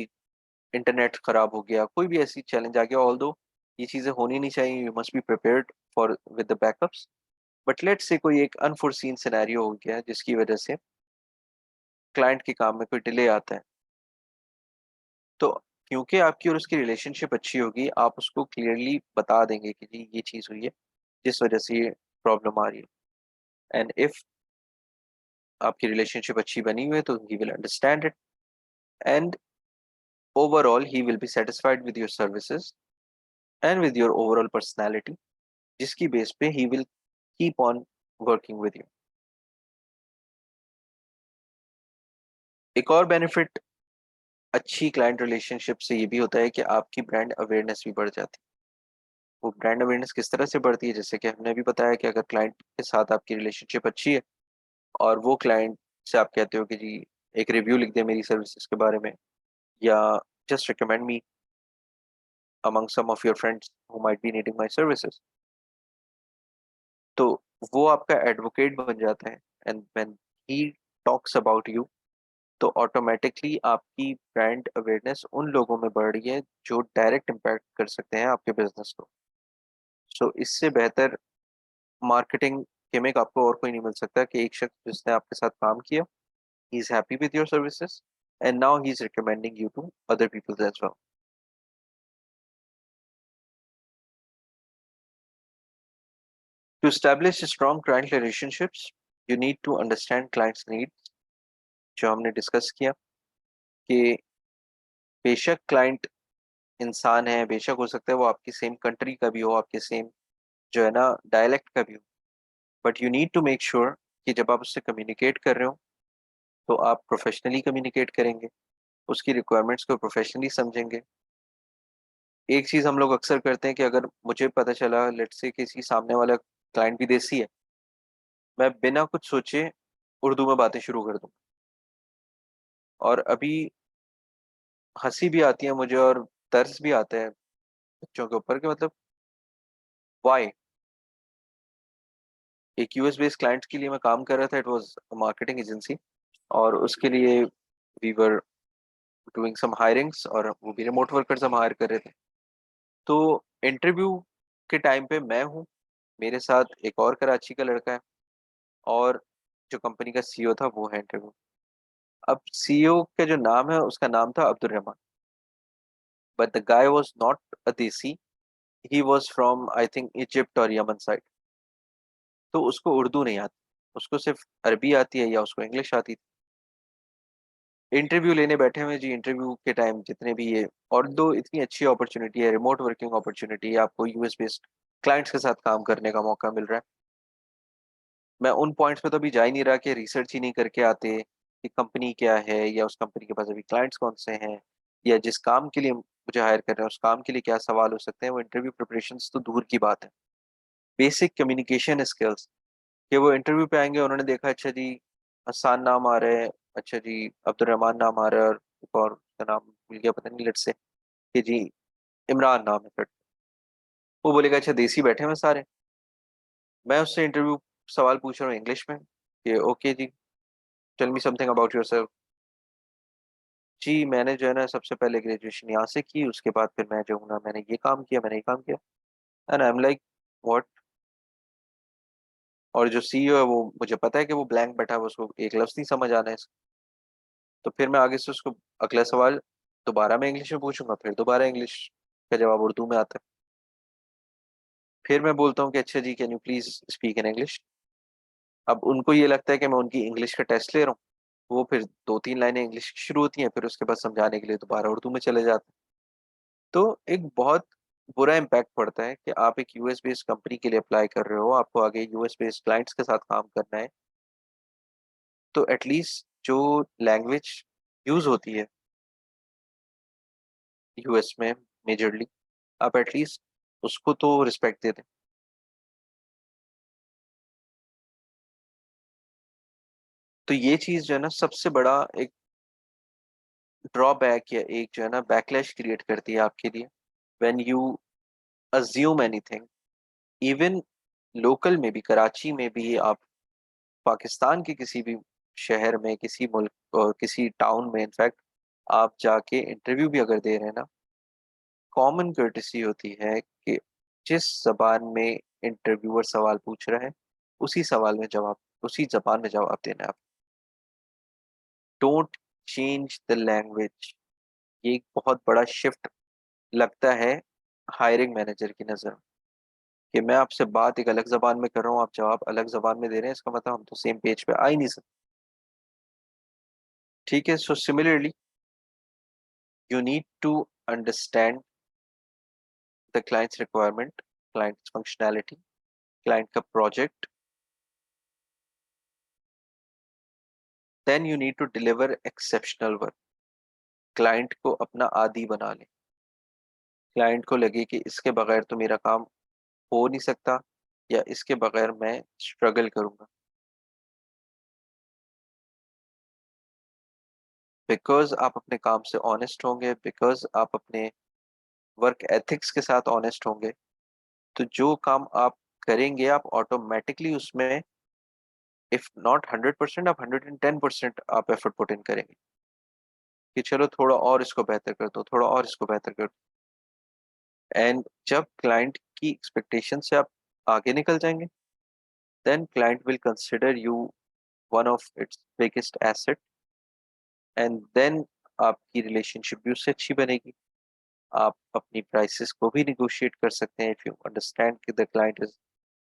इंटरनेट खराब हो गया, कोई भी ऐसी चैलेंज आ गया, ऑल्दो ये चीज़ें होनी नहीं चाहिए, you must be prepared for with the backups, but let's say कोई एक अनफोर्सीन सिनेरियो हो गया जिसकी वजह से क्लाइंट के काम में कोई डिले आता है, तो क्योंकि आपकी और उसकी रिलेशनशिप अच्छी होगी, आप उसको क्लियरली बता देंगे कि जी ये चीज़ हुई है जिस वजह से ये प्रॉब्लम आ रही है। एंड इफ आपकी रिलेशनशिप अच्छी बनी हुई है तो he will understand it, and overall he will be satisfied with your services and with your overall personality, जिसकी बेस पे he will keep on working with you. एक और बेनिफिट अच्छी क्लाइंट रिलेशनशिप से ये भी होता है कि आपकी ब्रांड अवेयरनेस भी बढ़ जाती है। वो ब्रांड अवेयरनेस किस तरह से बढ़ती है, जैसे कि हमने अभी बताया कि अगर क्लाइंट के साथ आपकी रिलेशनशिप अच्छी है और वो क्लाइंट से आप कहते हो कि जी एक रिव्यू लिख दे मेरी सर्विसेज के बारे में, या just recommend me among some of your friends who might be needing my services, तो वो आपका एडवोकेट बन जाता है, and when he talks about you तो ऑटोमेटिकली आपकी ब्रांड अवेयरनेस उन लोगों में बढ़ रही है जो डायरेक्ट इम्पैक्ट कर सकते हैं आपके बिजनेस को। सो इससे बेहतर मार्केटिंग गिमिक आपको और कोई नहीं मिल सकता कि एक शख्स जिसने आपके साथ काम किया, he is happy with your services and now he is recommending you to other people as well. To establish strong client relationships, you need to understand clients' needs, जो हमने डिस्कस किया कि बेशक क्लाइंट इंसान है, बेशक हो सकता है वो आपकी सेम कंट्री का भी हो, आपके सेम जो है ना डायलेक्ट का भी हो, but you need to make sure कि जब आप उससे कम्युनिकेट कर रहे हो तो आप प्रोफेशनली कम्युनिकेट करेंगे, उसकी रिक्वायरमेंट्स को प्रोफेशनली समझेंगे। एक चीज़ हम लोग अक्सर करते हैं कि अगर मुझे पता चला लेट्स से किसी सामने वाला क्लाइंट विदेशी है, मैं बिना कुछ सोचे उर्दू में बातें शुरू कर दूँ, और अभी हँसी भी आती है मुझे और तरस भी आता है बच्चों के ऊपर कि मतलब व्हाई? एक यूएस बेस्ड क्लाइंट के लिए मैं काम कर रहा था, it was a marketing agency, और उसके लिए we were doing some hirings और वो भी रिमोट वर्कर्स हम हायर कर रहे थे। तो इंटरव्यू के टाइम पे मैं हूँ, मेरे साथ एक और कराची का लड़का है, और जो कंपनी का सीईओ था वो है इंटरव्यू। अब सीईओ का जो नाम है उसका नाम था Abdul Rahman, but the guy was not a desi, he was from I think Egypt और यमन साइड, तो उसको उर्दू नहीं आती। उसको सिर्फ अरबी आती है या उसको इंग्लिश आती थी। इंटरव्यू लेने बैठे हुए जी, इंटरव्यू के टाइम जितने भी ये, और दो इतनी अच्छी अपॉर्चुनिटी है, रिमोट वर्किंग अपॉर्चुनिटी है, आपको यूएस बेस्ड क्लाइंट्स के साथ काम करने का मौका मिल रहा है। मैं उन पॉइंट्स पे तो अभी जा ही नहीं रहा कि रिसर्च ही नहीं करके आते कि कंपनी क्या है, या उस कंपनी के पास अभी क्लाइंट्स कौन से हैं, या जिस काम के लिए मुझे हायर कर रहे हैं उस काम के लिए क्या सवाल हो सकते हैं। वो इंटरव्यू प्रिपरेशंस तो दूर की बात है, बेसिक कम्युनिकेशन स्किल्स, कि वो इंटरव्यू पे आएंगे, उन्होंने देखा अच्छा जी हसान नाम आ रहा है, अच्छा जी अब्दुलरहमान नाम आ रहा है, और एक और का नाम भूल गया पता नहीं, लेट से कि जी इमरान नाम है फिर, वो बोलेगा अच्छा देसी बैठे हुए सारे। मैं उससे इंटरव्यू सवाल पूछ रहा हूँ इंग्लिश में कि ओके जी, tell me something about yourself. जी मैंने जो है ना सबसे पहले ग्रेजुएशन यहाँ से की, उसके बाद फिर मैं जो हूँ ना मैंने ये काम किया, मैंने ये काम किया, and I am like what. और जो सीईओ है वो, मुझे पता है कि वो ब्लैंक बैठा है, उसको एक लफ्ज नहीं समझ आना है। तो फिर मैं आगे से उसको अगला सवाल दोबारा मैं इंग्लिश में पूछूंगा, फिर दोबारा इंग्लिश का जवाब उर्दू में आता है। फिर मैं बोलता हूँ कि अच्छा जी can you please speak in English. अब उनको ये लगता है कि मैं उनकी इंग्लिश का टेस्ट ले रहा हूँ, वो फिर दो तीन लाइनें इंग्लिश की शुरू होती हैं, फिर उसके बाद समझाने के लिए दोबारा उर्दू में चले जाते हैं। तो एक बहुत बुरा इम्पैक्ट पड़ता है कि आप एक यूएस बेस्ड कंपनी के लिए अप्लाई कर रहे हो, आपको आगे यूएस बेस्ड क्लाइंट्स के साथ काम करना है, तो एटलीस्ट जो लैंग्वेज यूज होती है यूएस में मेजरली, आप एटलीस्ट उसको तो रिस्पेक्ट दे दें। तो ये चीज जो है ना सबसे बड़ा एक ड्रॉबैक, या एक जो है ना बैकलैश क्रिएट करती है आपके लिए, when you assume anything. Even local में भी, कराची में भी, आप पाकिस्तान के किसी भी शहर में, किसी मुल्क और किसी टाउन में इनफैक्ट आप जाके इंटरव्यू भी अगर दे रहे हैं ना, कॉमन कर्टेसी होती है कि जिस जबान में इंटरव्यूअर सवाल पूछ रहा है उसी सवाल में जवाब, उसी जबान में जवाब देना है आप। Don't change the language. ये एक बहुत बड़ा शिफ्ट लगता है हायरिंग मैनेजर की नज़र में, कि मैं आपसे बात एक अलग जबान में कर रहा हूँ, आप जवाब अलग जबान में दे रहे हैं, इसका मतलब हम तो सेम पेज पे आ ही नहीं सकते। ठीक है, so similarly you need to understand the client's requirement, client's functionality, client का project, then you need to deliver exceptional work. Client को अपना आदी बना ले, क्लाइंट को लगे कि इसके बगैर तो मेरा काम हो नहीं सकता, या इसके बगैर मैं स्ट्रगल करूंगा। बिकॉज आप अपने काम से ऑनेस्ट होंगे, बिकॉज आप अपने वर्क एथिक्स के साथ ऑनेस्ट होंगे, तो जो काम आप करेंगे आप ऑटोमेटिकली उसमें, इफ नॉट 100%, आप 110% आप एफर्ट पुट इन करेंगे कि चलो थोड़ा और इसको बेहतर कर दो, थोड़ा और इसको बेहतर कर दो। एंड जब क्लाइंट की एक्सपेक्टेशन से आप आगे निकल जाएंगे, then client will consider you one of its biggest asset, and then आपकी रिलेशनशिप भी उससे अच्छी बनेगी। आप अपनी प्राइसेस को भी निगोशिएट कर सकते हैं, इफ यू अंडरस्टैंड कि the client is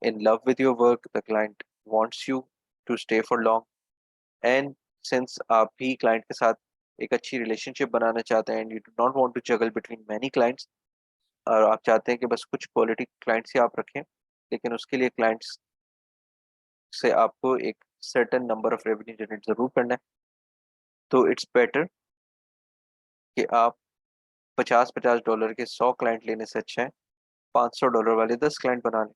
in love with your work, the client wants you to stay for long, and since आप भी client के साथ एक अच्छी relationship बनाना चाहते हैं, and you do not want to juggle between many clients, और आप चाहते हैं कि बस कुछ quality clients ही आप रखें, लेकिन उसके लिए clients से आपको एक certain number of revenue generate जरूर करना है, तो it's better कि आप 50-50 डॉलर के 100 क्लाइंट लेने से अच्छा है $500 वाले 10 क्लाइंट बना लें।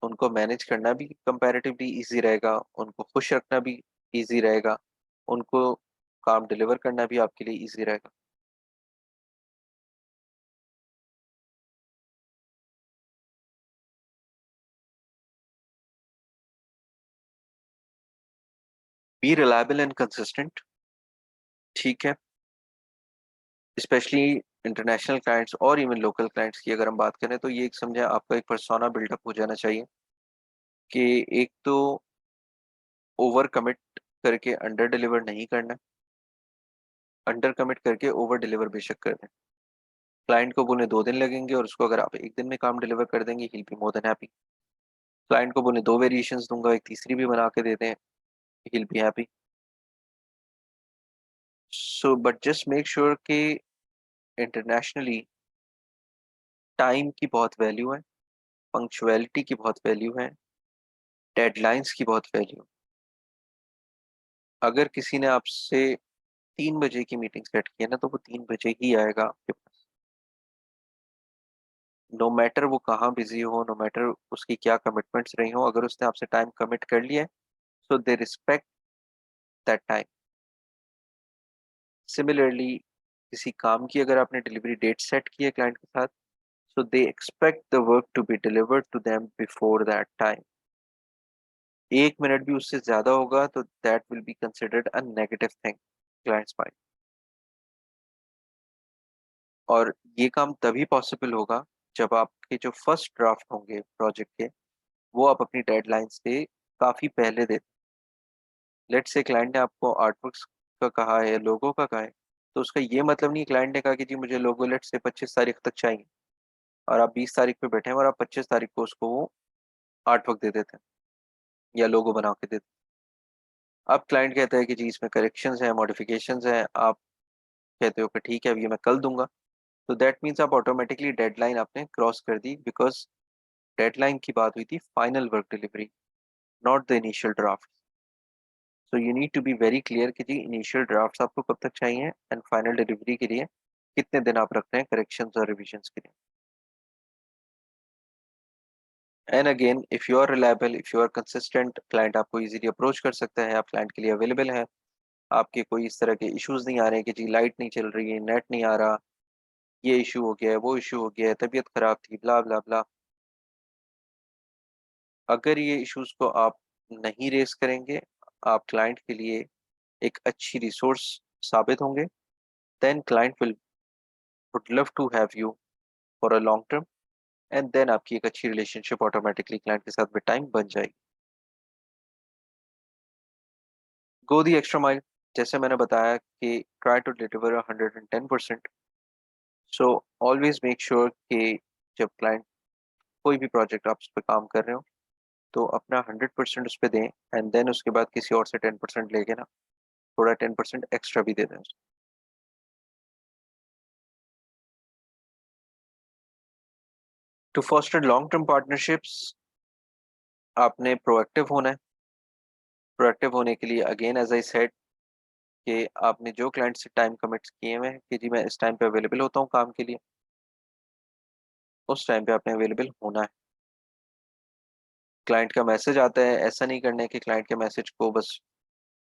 उनको मैनेज करना भी कंपैरेटिवली इजी रहेगा, उनको खुश रखना भी इजी रहेगा, उनको काम डिलीवर करना भी आपके लिए इजी रहेगा। B reliable and consistent. ठीक है, स्पेशली इंटरनेशनल क्लाइंट्स और इवन लोकल क्लाइंट्स की अगर हम बात करें, तो ये एक समझे आपका एक पर्सोना बिल्डअप हो जाना चाहिए कि एक तो ओवर कमिट करके अंडर डिलीवर नहीं करना, अंडर कमिट करके ओवर डिलीवर बेशक कर दें। क्लाइंट को बोले 2 दिन लगेंगे और उसको अगर आप एक दिन में काम डिलीवर कर देंगे, he be more than happy. Client को बोले 2 वेरिएशंस दूंगा, एक तीसरी भी बना के दे दें, he will be happy. So but just make sure कि इंटरनेशनली टाइम की बहुत वैल्यू है, पंक्चुअलिटी की बहुत वैल्यू है, डेडलाइंस की बहुत वैल्यू। अगर किसी ने आपसे 3 बजे की मीटिंग सेट की है ना, तो वो 3 बजे ही आएगा आपके पास, नो मैटर वो कहाँ बिजी हो, नो मैटर उसकी क्या कमिटमेंट्स रही हो। अगर उसने आपसे टाइम कमिट कर लिया है, so they respect that time. Similarly किसी काम की अगर आपने डिलीवरी डेट सेट की है क्लाइंट के साथ, so they expect the work to be delivered to them before that time. 1 minute भी उससे ज्यादा होगा तो that will be considered a negative thing client's mind. और ये काम तभी पॉसिबल होगा जब आपके जो फर्स्ट ड्राफ्ट होंगे प्रोजेक्ट के, वो आप अपनी डेडलाइन से काफी पहले दे। लेट्स से क्लाइंट ने आपको आर्टवर्क्स का कहा है, लोगो का कहा है, तो उसका ये मतलब नहीं क्लाइंट ने कहा कि जी मुझे लोगो लेट्स से 25 तारीख तक चाहिए, और आप 20 तारीख पे बैठे हैं और आप 25 तारीख को उसको वो आर्टवर्क दे देते हैं या लोगो बना के देते हैं। अब क्लाइंट कहता है कि जी इसमें करेक्शंस हैं, मॉडिफिकेशंस हैं, आप कहते हो कि ठीक है अब ये मैं कल दूंगा, तो दैट मीन्स आप ऑटोमेटिकली डेडलाइन आपने क्रॉस कर दी, बिकॉज डेडलाइन की बात हुई थी final work delivery, not the initial draft. So you need to be very clear कि जी इनिशियल ड्राफ्ट्स आपको कब तक चाहिए एंड फाइनल डिलीवरी के लिए कितने दिन आप रख रहे हैं करेक्शंस और रिविजन्स के लिए। And again if you are reliable, if you are consistent, client आपको इजीली अप्रोच कर सकता है, आप क्लाइंट के लिए अवेलेबल हैं, आपके कोई इस तरह के इश्यूज नहीं आ रहे हैं कि जी लाइट नहीं चल रही है, नेट नहीं आ रहा, ये इशू हो गया है, वो इशू हो गया है, तबीयत खराब थी, ब्ला ब्ला ब्ला। अगर ये इश्यूज को आप नहीं रेस करेंगे, आप क्लाइंट के लिए एक अच्छी रिसोर्स साबित होंगे, then client will would love to have you for a long term, and then आपकी एक अच्छी रिलेशनशिप ऑटोमेटिकली क्लाइंट के साथ विद टाइम बन जाएगी। गो दी एक्स्ट्रा माइल, जैसे मैंने बताया कि try to deliver 110%। So always make sure कि जब क्लाइंट कोई भी प्रोजेक्ट आप उस पर काम कर रहे हो, तो अपना 100% उस पर दें, एंड देन उसके बाद किसी और से 10% लेके ना थोड़ा 10% एक्स्ट्रा भी दे दें। To foster long term partnerships आपने प्रोएक्टिव होना है। प्रोएक्टिव होने के लिए अगेन एज आई सेड कि आपने जो क्लाइंट से टाइम कमिट्स किए हुए हैं कि जी मैं इस टाइम पे अवेलेबल होता हूँ काम के लिए, उस टाइम पे आपने अवेलेबल होना है। क्लाइंट का मैसेज आता है, ऐसा नहीं करना है कि क्लाइंट के मैसेज को बस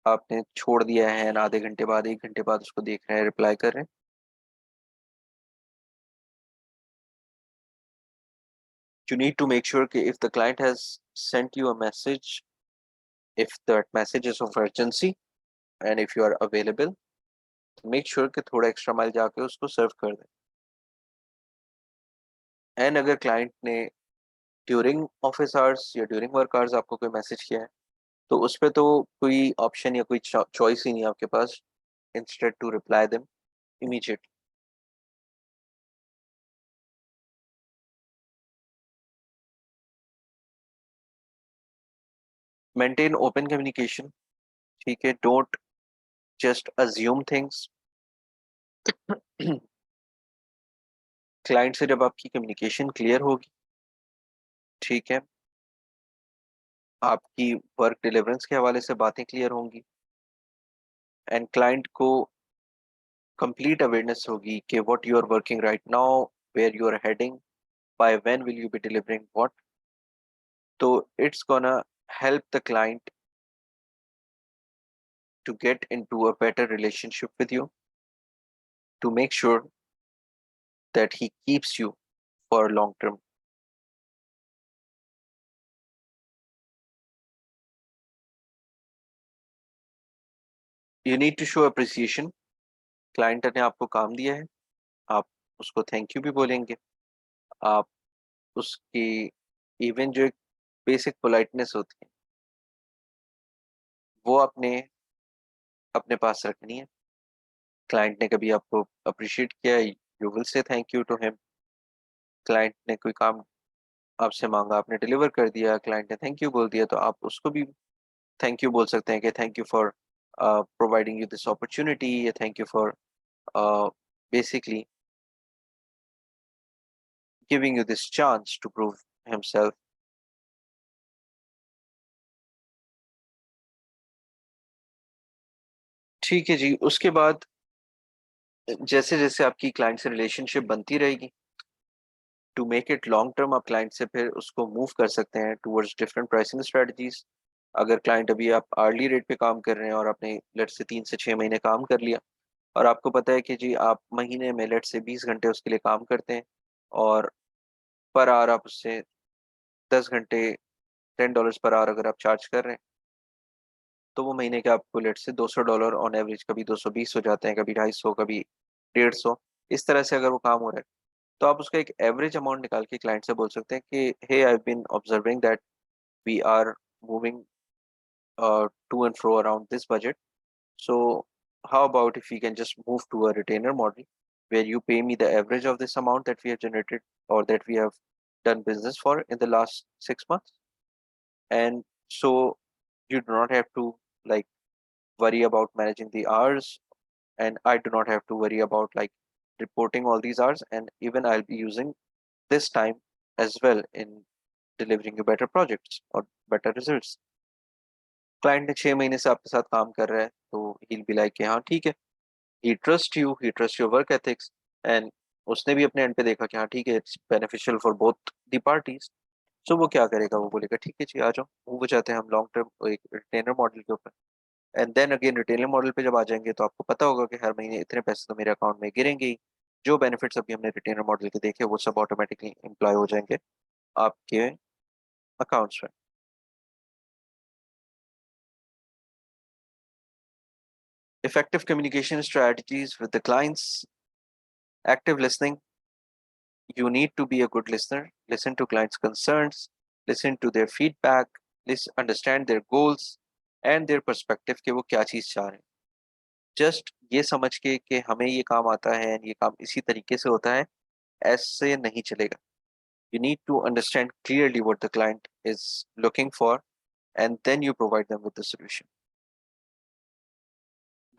आपने छोड़ दिया है, आधे घंटे बाद 1 घंटे बाद उसको देख रहे हैं, रिप्लाई कर रहे हैं। You need to make sure कि if the client has sent you a message, if that message is of urgency and if you are available, make sure कि थोड़ा एक्स्ट्रा माइल जाके उसको सर्व कर दें। एंड अगर क्लाइंट ने ड्यूरिंग ऑफिस आवर्स या ड्यूरिंग वर्क आवर्स आपको कोई मैसेज किया है, तो उस पर तो कोई ऑप्शन या कोई चॉइस ही नहीं है आपके पास, instead to reply them immediate. Maintain open communication, ठीक है, don't just assume things. Client से जब आपकी कम्युनिकेशन क्लियर होगी, ठीक है, आपकी वर्क डिलीवरेंस के हवाले से बातें क्लियर होंगी, एंड क्लाइंट को कंप्लीट अवेयरनेस होगी कि what you are working right now, where you are heading, by when will you be delivering what, तो it's gonna help the client to get into a better relationship with you, to make sure that he keeps you for long term. You need to show appreciation. Client ने आपको काम दिया है, आप उसको thank you भी बोलेंगे, आप उसकी इवन जो एक बेसिक पोलाइटनेस होती है वो आपने अपने पास रखनी है। क्लाइंट ने कभी आपको अप्रिशिएट किया, you will say thank you to him. Client ने कोई काम आपसे मांगा, आपने डिलीवर कर दिया, क्लाइंट ने थैंक यू बोल दिया, तो आप उसको भी थैंक यू बोल सकते हैं कि thank you for providing you this opportunity, या thank you for basically giving you this chance to prove himself. ठीक है जी। उसके बाद जैसे जैसे आपकी क्लाइंट से रिलेशनशिप बनती रहेगी, to make it long term, आप क्लाइंट से फिर उसको मूव कर सकते हैं टूवर्ड्स डिफरेंट प्राइसिंग स्ट्रेटजीज। अगर क्लाइंट अभी आप आर्ली रेट पे काम कर रहे हैं और आपने लेट से 3 से 6 महीने काम कर लिया, और आपको पता है कि जी आप महीने में लेट से 20 घंटे उसके लिए काम करते हैं, और पर आवर आप उससे 10 घंटे $10 पर आवर अगर आप चार्ज कर रहे हैं, तो वो महीने के आपको लेट से $200 ऑन एवरेज, कभी 220 हो जाते हैं, कभी 250, कभी 150, इस तरह से अगर वो काम हो रहा है, तो आप उसका एक एवरेज अमाउंट निकाल के क्लाइंट से बोल सकते हैं कि hey I been observing that we are moving to and fro around this budget. So how about if we can just move to a retainer model where you pay me the average of this amount that we have generated or that we have done business for in the last 6 months? And so you do not have to like worry about managing the hours, and I do not have to worry about like reporting all these hours, and even I'll be using this time as well in delivering you better projects or better results. Client ने 6 महीने से आपके साथ काम कर रहा है, तो he'll be like कि हाँ ठीक है, he trusts you, he trusts your work ethics, and उसने भी अपने एंड पे देखा कि हाँ ठीक है, it's beneficial for both the parties. So वो क्या करेगा, वो बोलेगा ठीक है जी आ जाओ, मूव हो जाते हैं हम लॉन्ग टर्म एक रिटेनर मॉडल के ऊपर। And then again retainer model पे जब आ जाएंगे, तो आपको पता होगा कि हर महीने इतने पैसे तो मेरे अकाउंट में गिरेंगे ही। जो बेनिफिट्स अभी हमने रिटेनर मॉडल के देखे, वो सब ऑटोमेटिकली एम्प्लॉय हो जाएंगे आपके अकाउंट्स में। Effective communication strategies with the clients, active listening. You need to be a good listener. Listen to clients' concerns, listen to their feedback, listen, understand their goals and their perspective कि वो क्या चीज़ चाह रहे हैं। Just ये समझ के कि हमें ये काम आता है, ये काम इसी तरीके से होता है, ऐसे नहीं चलेगा। You need to understand clearly what the client is looking for, and then you provide them with the solution.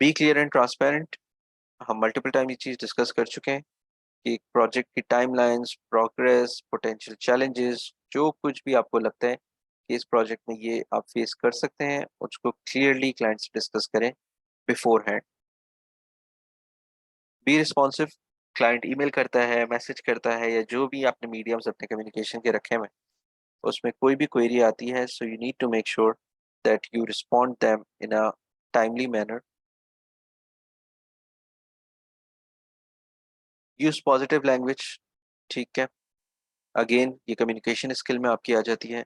Be clear and transparent. हम मल्टीपल टाइम ये चीज़ डिस्कस कर चुके हैं कि प्रोजेक्ट की टाइमलाइंस, प्रोग्रेस, पोटेंशियल चैलेंजेस, जो कुछ भी आपको लगता है कि इस प्रोजेक्ट में ये आप फेस कर सकते हैं, उसको क्लियरली क्लाइंट से डिस्कस करें beforehand. Be responsive. Client email करता है, मैसेज करता है, या जो भी आपने मीडियम्स अपने कम्युनिकेशन के रखे हुए, उसमें कोई भी क्वेरी आती है, so you need to make sure that you respond them in a timely manner. Use positive language. ठीक है, अगेन ये कम्युनिकेशन स्किल में आपकी आ जाती है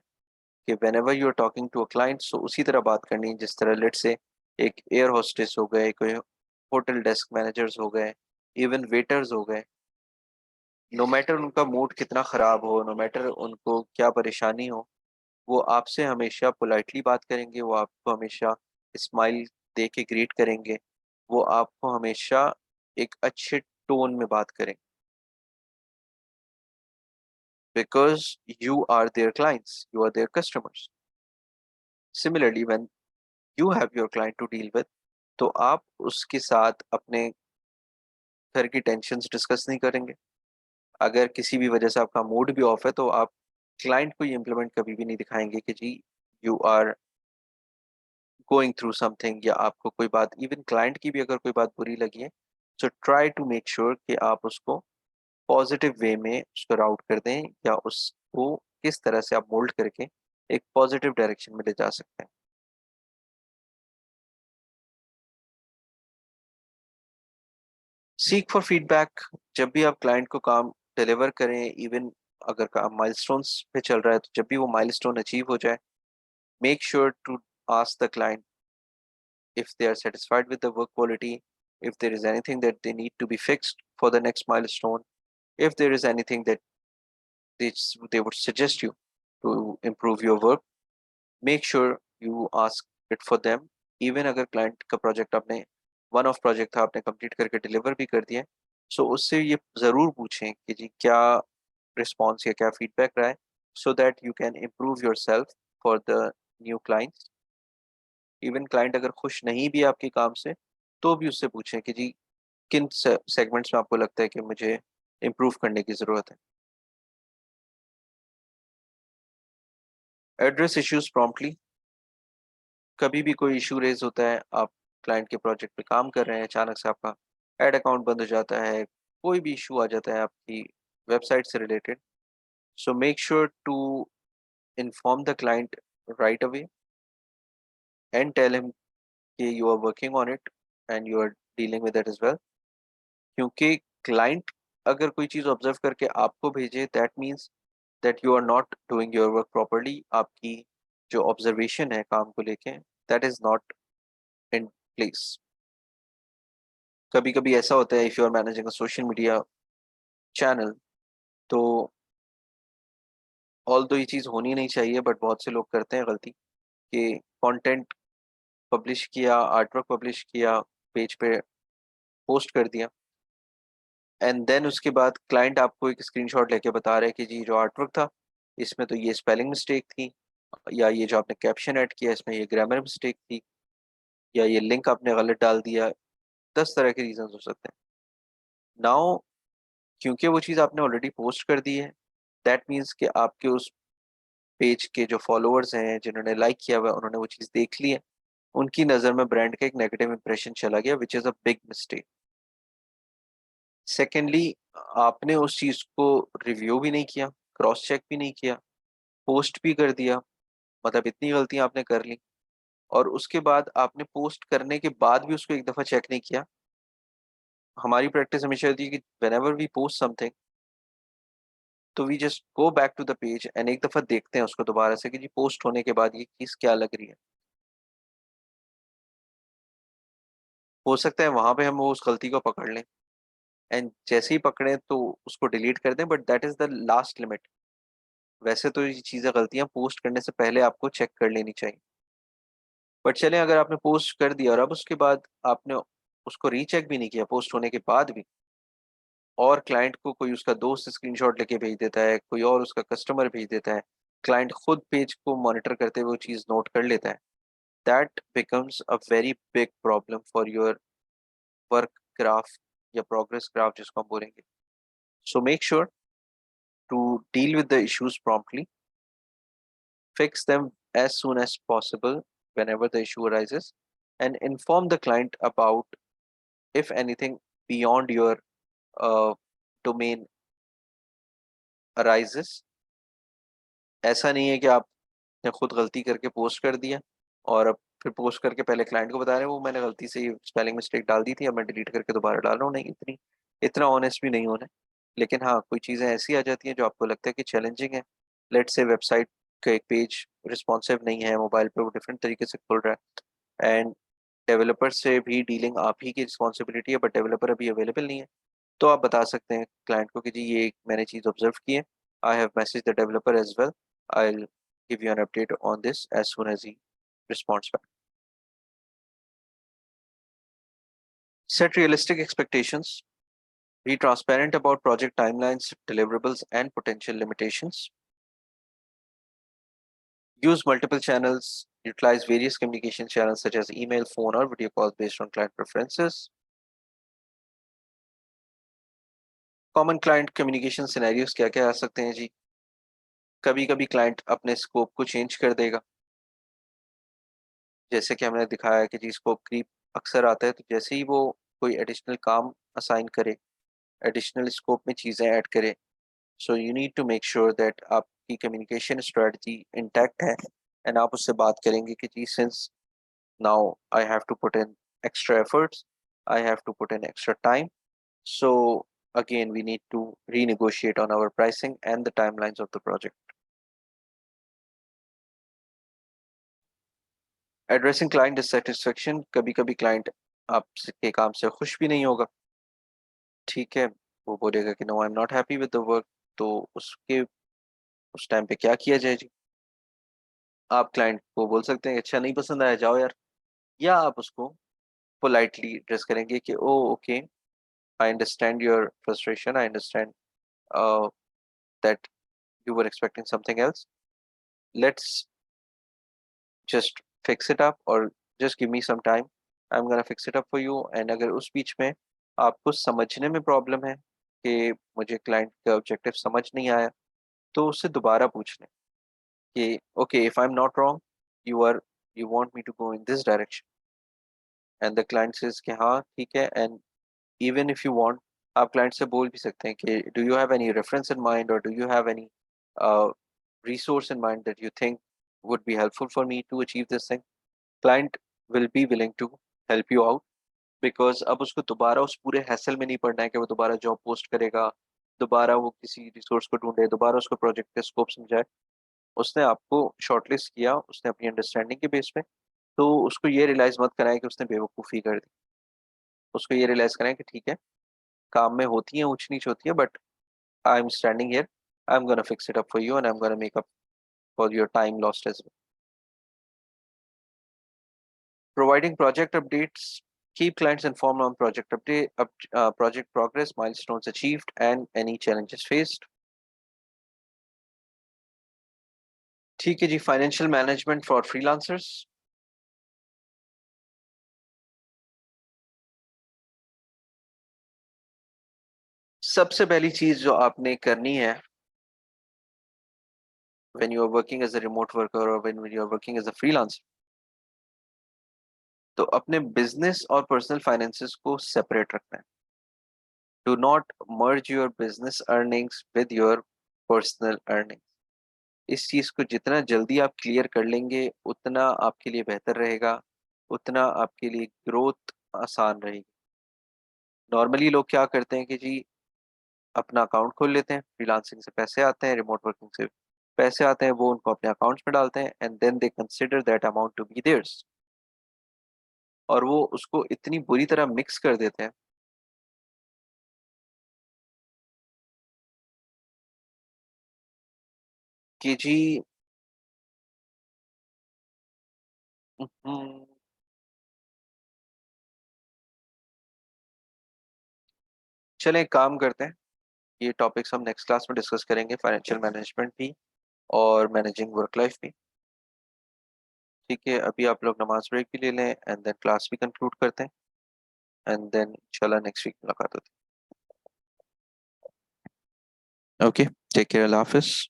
कि whenever you are talking to a client, so उसी तरह बात करनी है जिस तरह लेट से एक एयर होस्टेस हो गए, कोई होटल डेस्क मैनेजर्स हो गए, इवन वेटर्स हो गए। नो मैटर उनका मूड कितना ख़राब हो, नो मैटर उनको क्या परेशानी हो, वो आपसे हमेशा पोलाइटली बात करेंगे, वो आपको हमेशा स्माइल दे के ग्रीट करेंगे, वो आपको हमेशा एक अच्छे टोन में बात करेंगे, because you are their clients, you are their customers. Similarly when you have your client to deal with, तो आप उसके साथ अपने घर की टेंशन्स डिस्कस नहीं करेंगे। अगर किसी भी वजह से आपका मूड भी ऑफ है, तो आप क्लाइंट को ये इम्प्लीमेंट कभी भी नहीं दिखाएँगे कि जी you are going through something, या आपको कोई बात, इवन क्लाइंट की भी अगर कोई बात बुरी लगी है, so try to make sure कि आप उसको पॉजिटिव वे में उसको राउट कर दें, या उसको किस तरह से आप मोल्ड करके एक पॉजिटिव डायरेक्शन में ले जा सकते हैं। Seek for feedback. जब भी आप क्लाइंट को काम डिलीवर करें, इवन अगर काम माइलस्टोन्स पे चल रहा है, तो जब भी वो माइलस्टोन अचीव हो जाए, make sure to ask the client if they are satisfied with the work quality, if there is anything that they need to be fixed for the next milestone, if there is anything that they would suggest you to improve your work, make sure you ask it for them। even अगर client का project आपने one of project था, आपने complete करके deliver भी कर दिया है, सो उससे ये ज़रूर पूछें कि जी क्या रिस्पॉन्स या क्या फीडबैक रहा है, so that you can improve yourself for the new clients. Even client अगर खुश नहीं भी है आपके काम से, तो भी उससे पूछें कि जी किन सेगमेंट्स में आपको लगता है कि मुझे इम्प्रूव करने की ज़रूरत है। Address issues promptly. कभी भी कोई इशू रेज होता है, आप क्लाइंट के प्रोजेक्ट पे काम कर रहे हैं, अचानक से आपका एड अकाउंट बंद हो जाता है, कोई भी इशू आ जाता है आपकी वेबसाइट से related, so make sure to inform the client right away and tell him कि you are working on it and you are dealing with it as well. क्योंकि क्लाइंट अगर कोई चीज़ ऑब्जर्व करके आपको भेजे, that means that you are not doing your work properly. आपकी जो ऑब्जर्वेशन है काम को लेके, that is not in place. कभी कभी ऐसा होता है, if you are managing a social media channel, तो ऑल दो ये चीज़ होनी नहीं चाहिए, बट बहुत से लोग करते हैं गलती कि कंटेंट पब्लिश किया, आर्टवर्क पब्लिश किया, पेज पे पोस्ट कर दिया, एंड देन उसके बाद क्लाइंट आपको एक स्क्रीनशॉट लेके बता रहा है कि जी जो आर्टवर्क था इसमें तो ये स्पेलिंग मिस्टेक थी, या ये जो आपने कैप्शन ऐड किया इसमें ये ग्रामर मिस्टेक थी, या ये लिंक आपने गलत डाल दिया। 10 तरह के रीजन हो सकते हैं। नाउ क्योंकि वो चीज़ आपने ऑलरेडी पोस्ट कर दी है, दैट मीन्स कि आपके उस पेज के जो फॉलोअर्स हैं, जिन्होंने लाइक किया हुआ है, उन्होंने वो चीज़ देख ली है, उनकी नज़र में ब्रांड का एक नेगेटिव इंप्रेशन चला गया, which is a big mistake. Secondly, आपने उस चीज़ को रिव्यू भी नहीं किया, क्रॉस चेक भी नहीं किया, पोस्ट भी कर दिया, मतलब इतनी गलतियां आपने कर ली, और उसके बाद आपने पोस्ट करने के बाद भी उसको एक दफ़ा चेक नहीं किया। हमारी प्रैक्टिस हमेशा होती है कि व्हेनेवर वी पोस्ट समथिंग, तो we just go back to the page and एक दफ़ा देखते हैं उसको दोबारा से कि जी पोस्ट होने के बाद ये चीज़ क्या लग रही है। हो सकता है वहां पे हम वो उस गलती को पकड़ लें, एंड जैसे ही पकड़ें तो उसको डिलीट कर दें, but that is the last limit. वैसे तो ये चीज़ें, गलतियां पोस्ट करने से पहले आपको चेक कर लेनी चाहिए। बट चलें, अगर आपने पोस्ट कर दिया और अब उसके बाद आपने उसको रीचेक भी नहीं किया पोस्ट होने के बाद भी, और क्लाइंट को कोई उसका दोस्त स्क्रीनशॉट लेके भेज देता है, कोई और उसका कस्टमर भेज देता है, क्लाइंट खुद पेज को मॉनिटर करते हुए वो चीज़ नोट कर लेता है, that becomes a very big problem for your work graph या प्रोग्रेस ग्राफ जिसको हम बोलेंगे। So make sure to deal with the issues promptly, fix them as soon as possible whenever the issue arises, and inform the client about if anything beyond your domain arises। ऐसा नहीं है कि आपने खुद गलती करके पोस्ट कर दिया और अब फिर पोस्ट करके पहले क्लाइंट को बता रहे हैं वो मैंने गलती से स्पेलिंग मिस्टेक डाल दी थी, अब मैं डिलीट करके दोबारा डाल रहा हूँ। नहीं, इतना ऑनेस्ट भी नहीं होना है। लेकिन हाँ, कोई चीज़ें ऐसी आ जाती हैं जो आपको लगता है कि चैलेंजिंग है। लेट्स से वेबसाइट का एक पेज रिस्पॉन्सिव नहीं है, मोबाइल पे वो डिफरेंट तरीके से खुल रहा है, एंड डेवलपर से भी डीलिंग आप ही की रिस्पॉन्सिबिलिटी है, बट डेवलपर अभी अवेलेबल नहीं है, तो आप बता सकते हैं क्लाइंट को कि जी ये मैंने चीज़ ऑब्जर्व की है, I have message the developer as well, I will give you an update on this as soon as he responds back. Set realistic expectations, be transparent about project timelines, deliverables, and potential limitations. Use multiple channels, utilize various communication channels such as email, phone, or video calls based on client preferences. Common client communication scenarios क्या क्या आ सकते हैं जी? कभी कभी client अपने scope को change कर देगा, जैसे कि हमने दिखाया कि जी स्कोप क्रीप अक्सर आता है, तो जैसे ही वो कोई एडिशनल काम असाइन करे, एडिशनल स्कोप में चीज़ें ऐड करे, so you need to make sure that आपकी कम्युनिकेशन स्ट्रेटजी इंटैक्ट है, एंड आप उससे बात करेंगे कि जी since now I have to put in extra efforts, I have to put in extra time, so again we need to renegotiate on our pricing and the timelines of the project. Addressing client dissatisfaction, कभी कभी client आपके काम से खुश भी नहीं होगा, ठीक है, वो बोलेगा कि no I am not happy with the work, तो उसके उस टाइम पे क्या किया जाए जी? आप क्लाइंट को बोल सकते हैं कि अच्छा नहीं पसंद आया, जाओ यार, या आप उसको पोलाइटली एड्रेस करेंगे कि ओ okay, I understand your frustration, I understand that you were expecting something else. Let's just fix it up, or just give me some time. I'm gonna fix it up for you. And अगर उस बीच में आपको समझने में problem है कि मुझे client का ऑब्जेक्टिव समझ नहीं आया, तो उससे दोबारा पूछ लें कि okay, if I am not wrong, you want me to go in this direction, and the client says कि हाँ ठीक है, and even if you want, आप क्लाइंट से बोल भी सकते हैं कि do you have any reference in mind, और do you have any resource in mind that you think would be helpful for me to achieve this thing. Client will be willing to help you out, because अब उसको दोबारा उस पूरे hassle में नहीं पड़ना है कि वो दोबारा जॉब पोस्ट करेगा, दोबारा वो किसी रिसोर्स को ढूंढे, दोबारा उसको प्रोजेक्ट का स्कोप समझाए। उसने आपको शॉर्टलिस्ट किया, उसने अपनी अंडरस्टैंडिंग के बेस पे, तो उसको ये रियलाइज मत कराए कि उसने बेवकूफ़ी कर दी। उसको ये रियलाइज कराए कि ठीक है, काम में होती है ऊंच नीच होती है, but I am standing here, I am gonna fix it up for you, and I am gonna make up for your time lost as well. Providing project updates, keep clients informed on project progress, milestones achieved, and any challenges faced. ठीक है जी, financial management for freelancers. सबसे पहली चीज जो आपने करनी है when you are working as a remote worker or when you are working as a freelancer, तो अपने बिजनेस और पर्सनल फाइनेंसेस को सेपरेट रखना है। Do not merge your business earnings with your personal earnings. इस चीज को जितना जल्दी आप क्लियर कर लेंगे, उतना आपके लिए बेहतर रहेगा, उतना आपके लिए ग्रोथ आसान रहेगी। नॉर्मली लोग क्या करते हैं कि जी अपना अकाउंट खोल लेते हैं, फ्रीलांसिंग से पैसे आते हैं, रिमोट वर्किंग से पैसे आते हैं, वो उनको अपने अकाउंट्स में डालते हैं, and then they consider that amount to be theirs, और वो उसको इतनी बुरी तरह मिक्स कर देते हैं कि जी हम्म, चलें एक काम करते हैं, ये टॉपिक्स हम नेक्स्ट क्लास में डिस्कस करेंगे, फाइनेंशियल मैनेजमेंट भी और मैनेजिंग वर्क लाइफ भी। ठीक है, अभी आप लोग नमाज ब्रेक भी ले लें, एंड देन क्लास भी कंक्लूड करते हैं, एंड देन इंशाल्लाह नेक्स्ट वीक मुलाकात होती है। ओके, टेक केयर, अल्लाह हाफिज।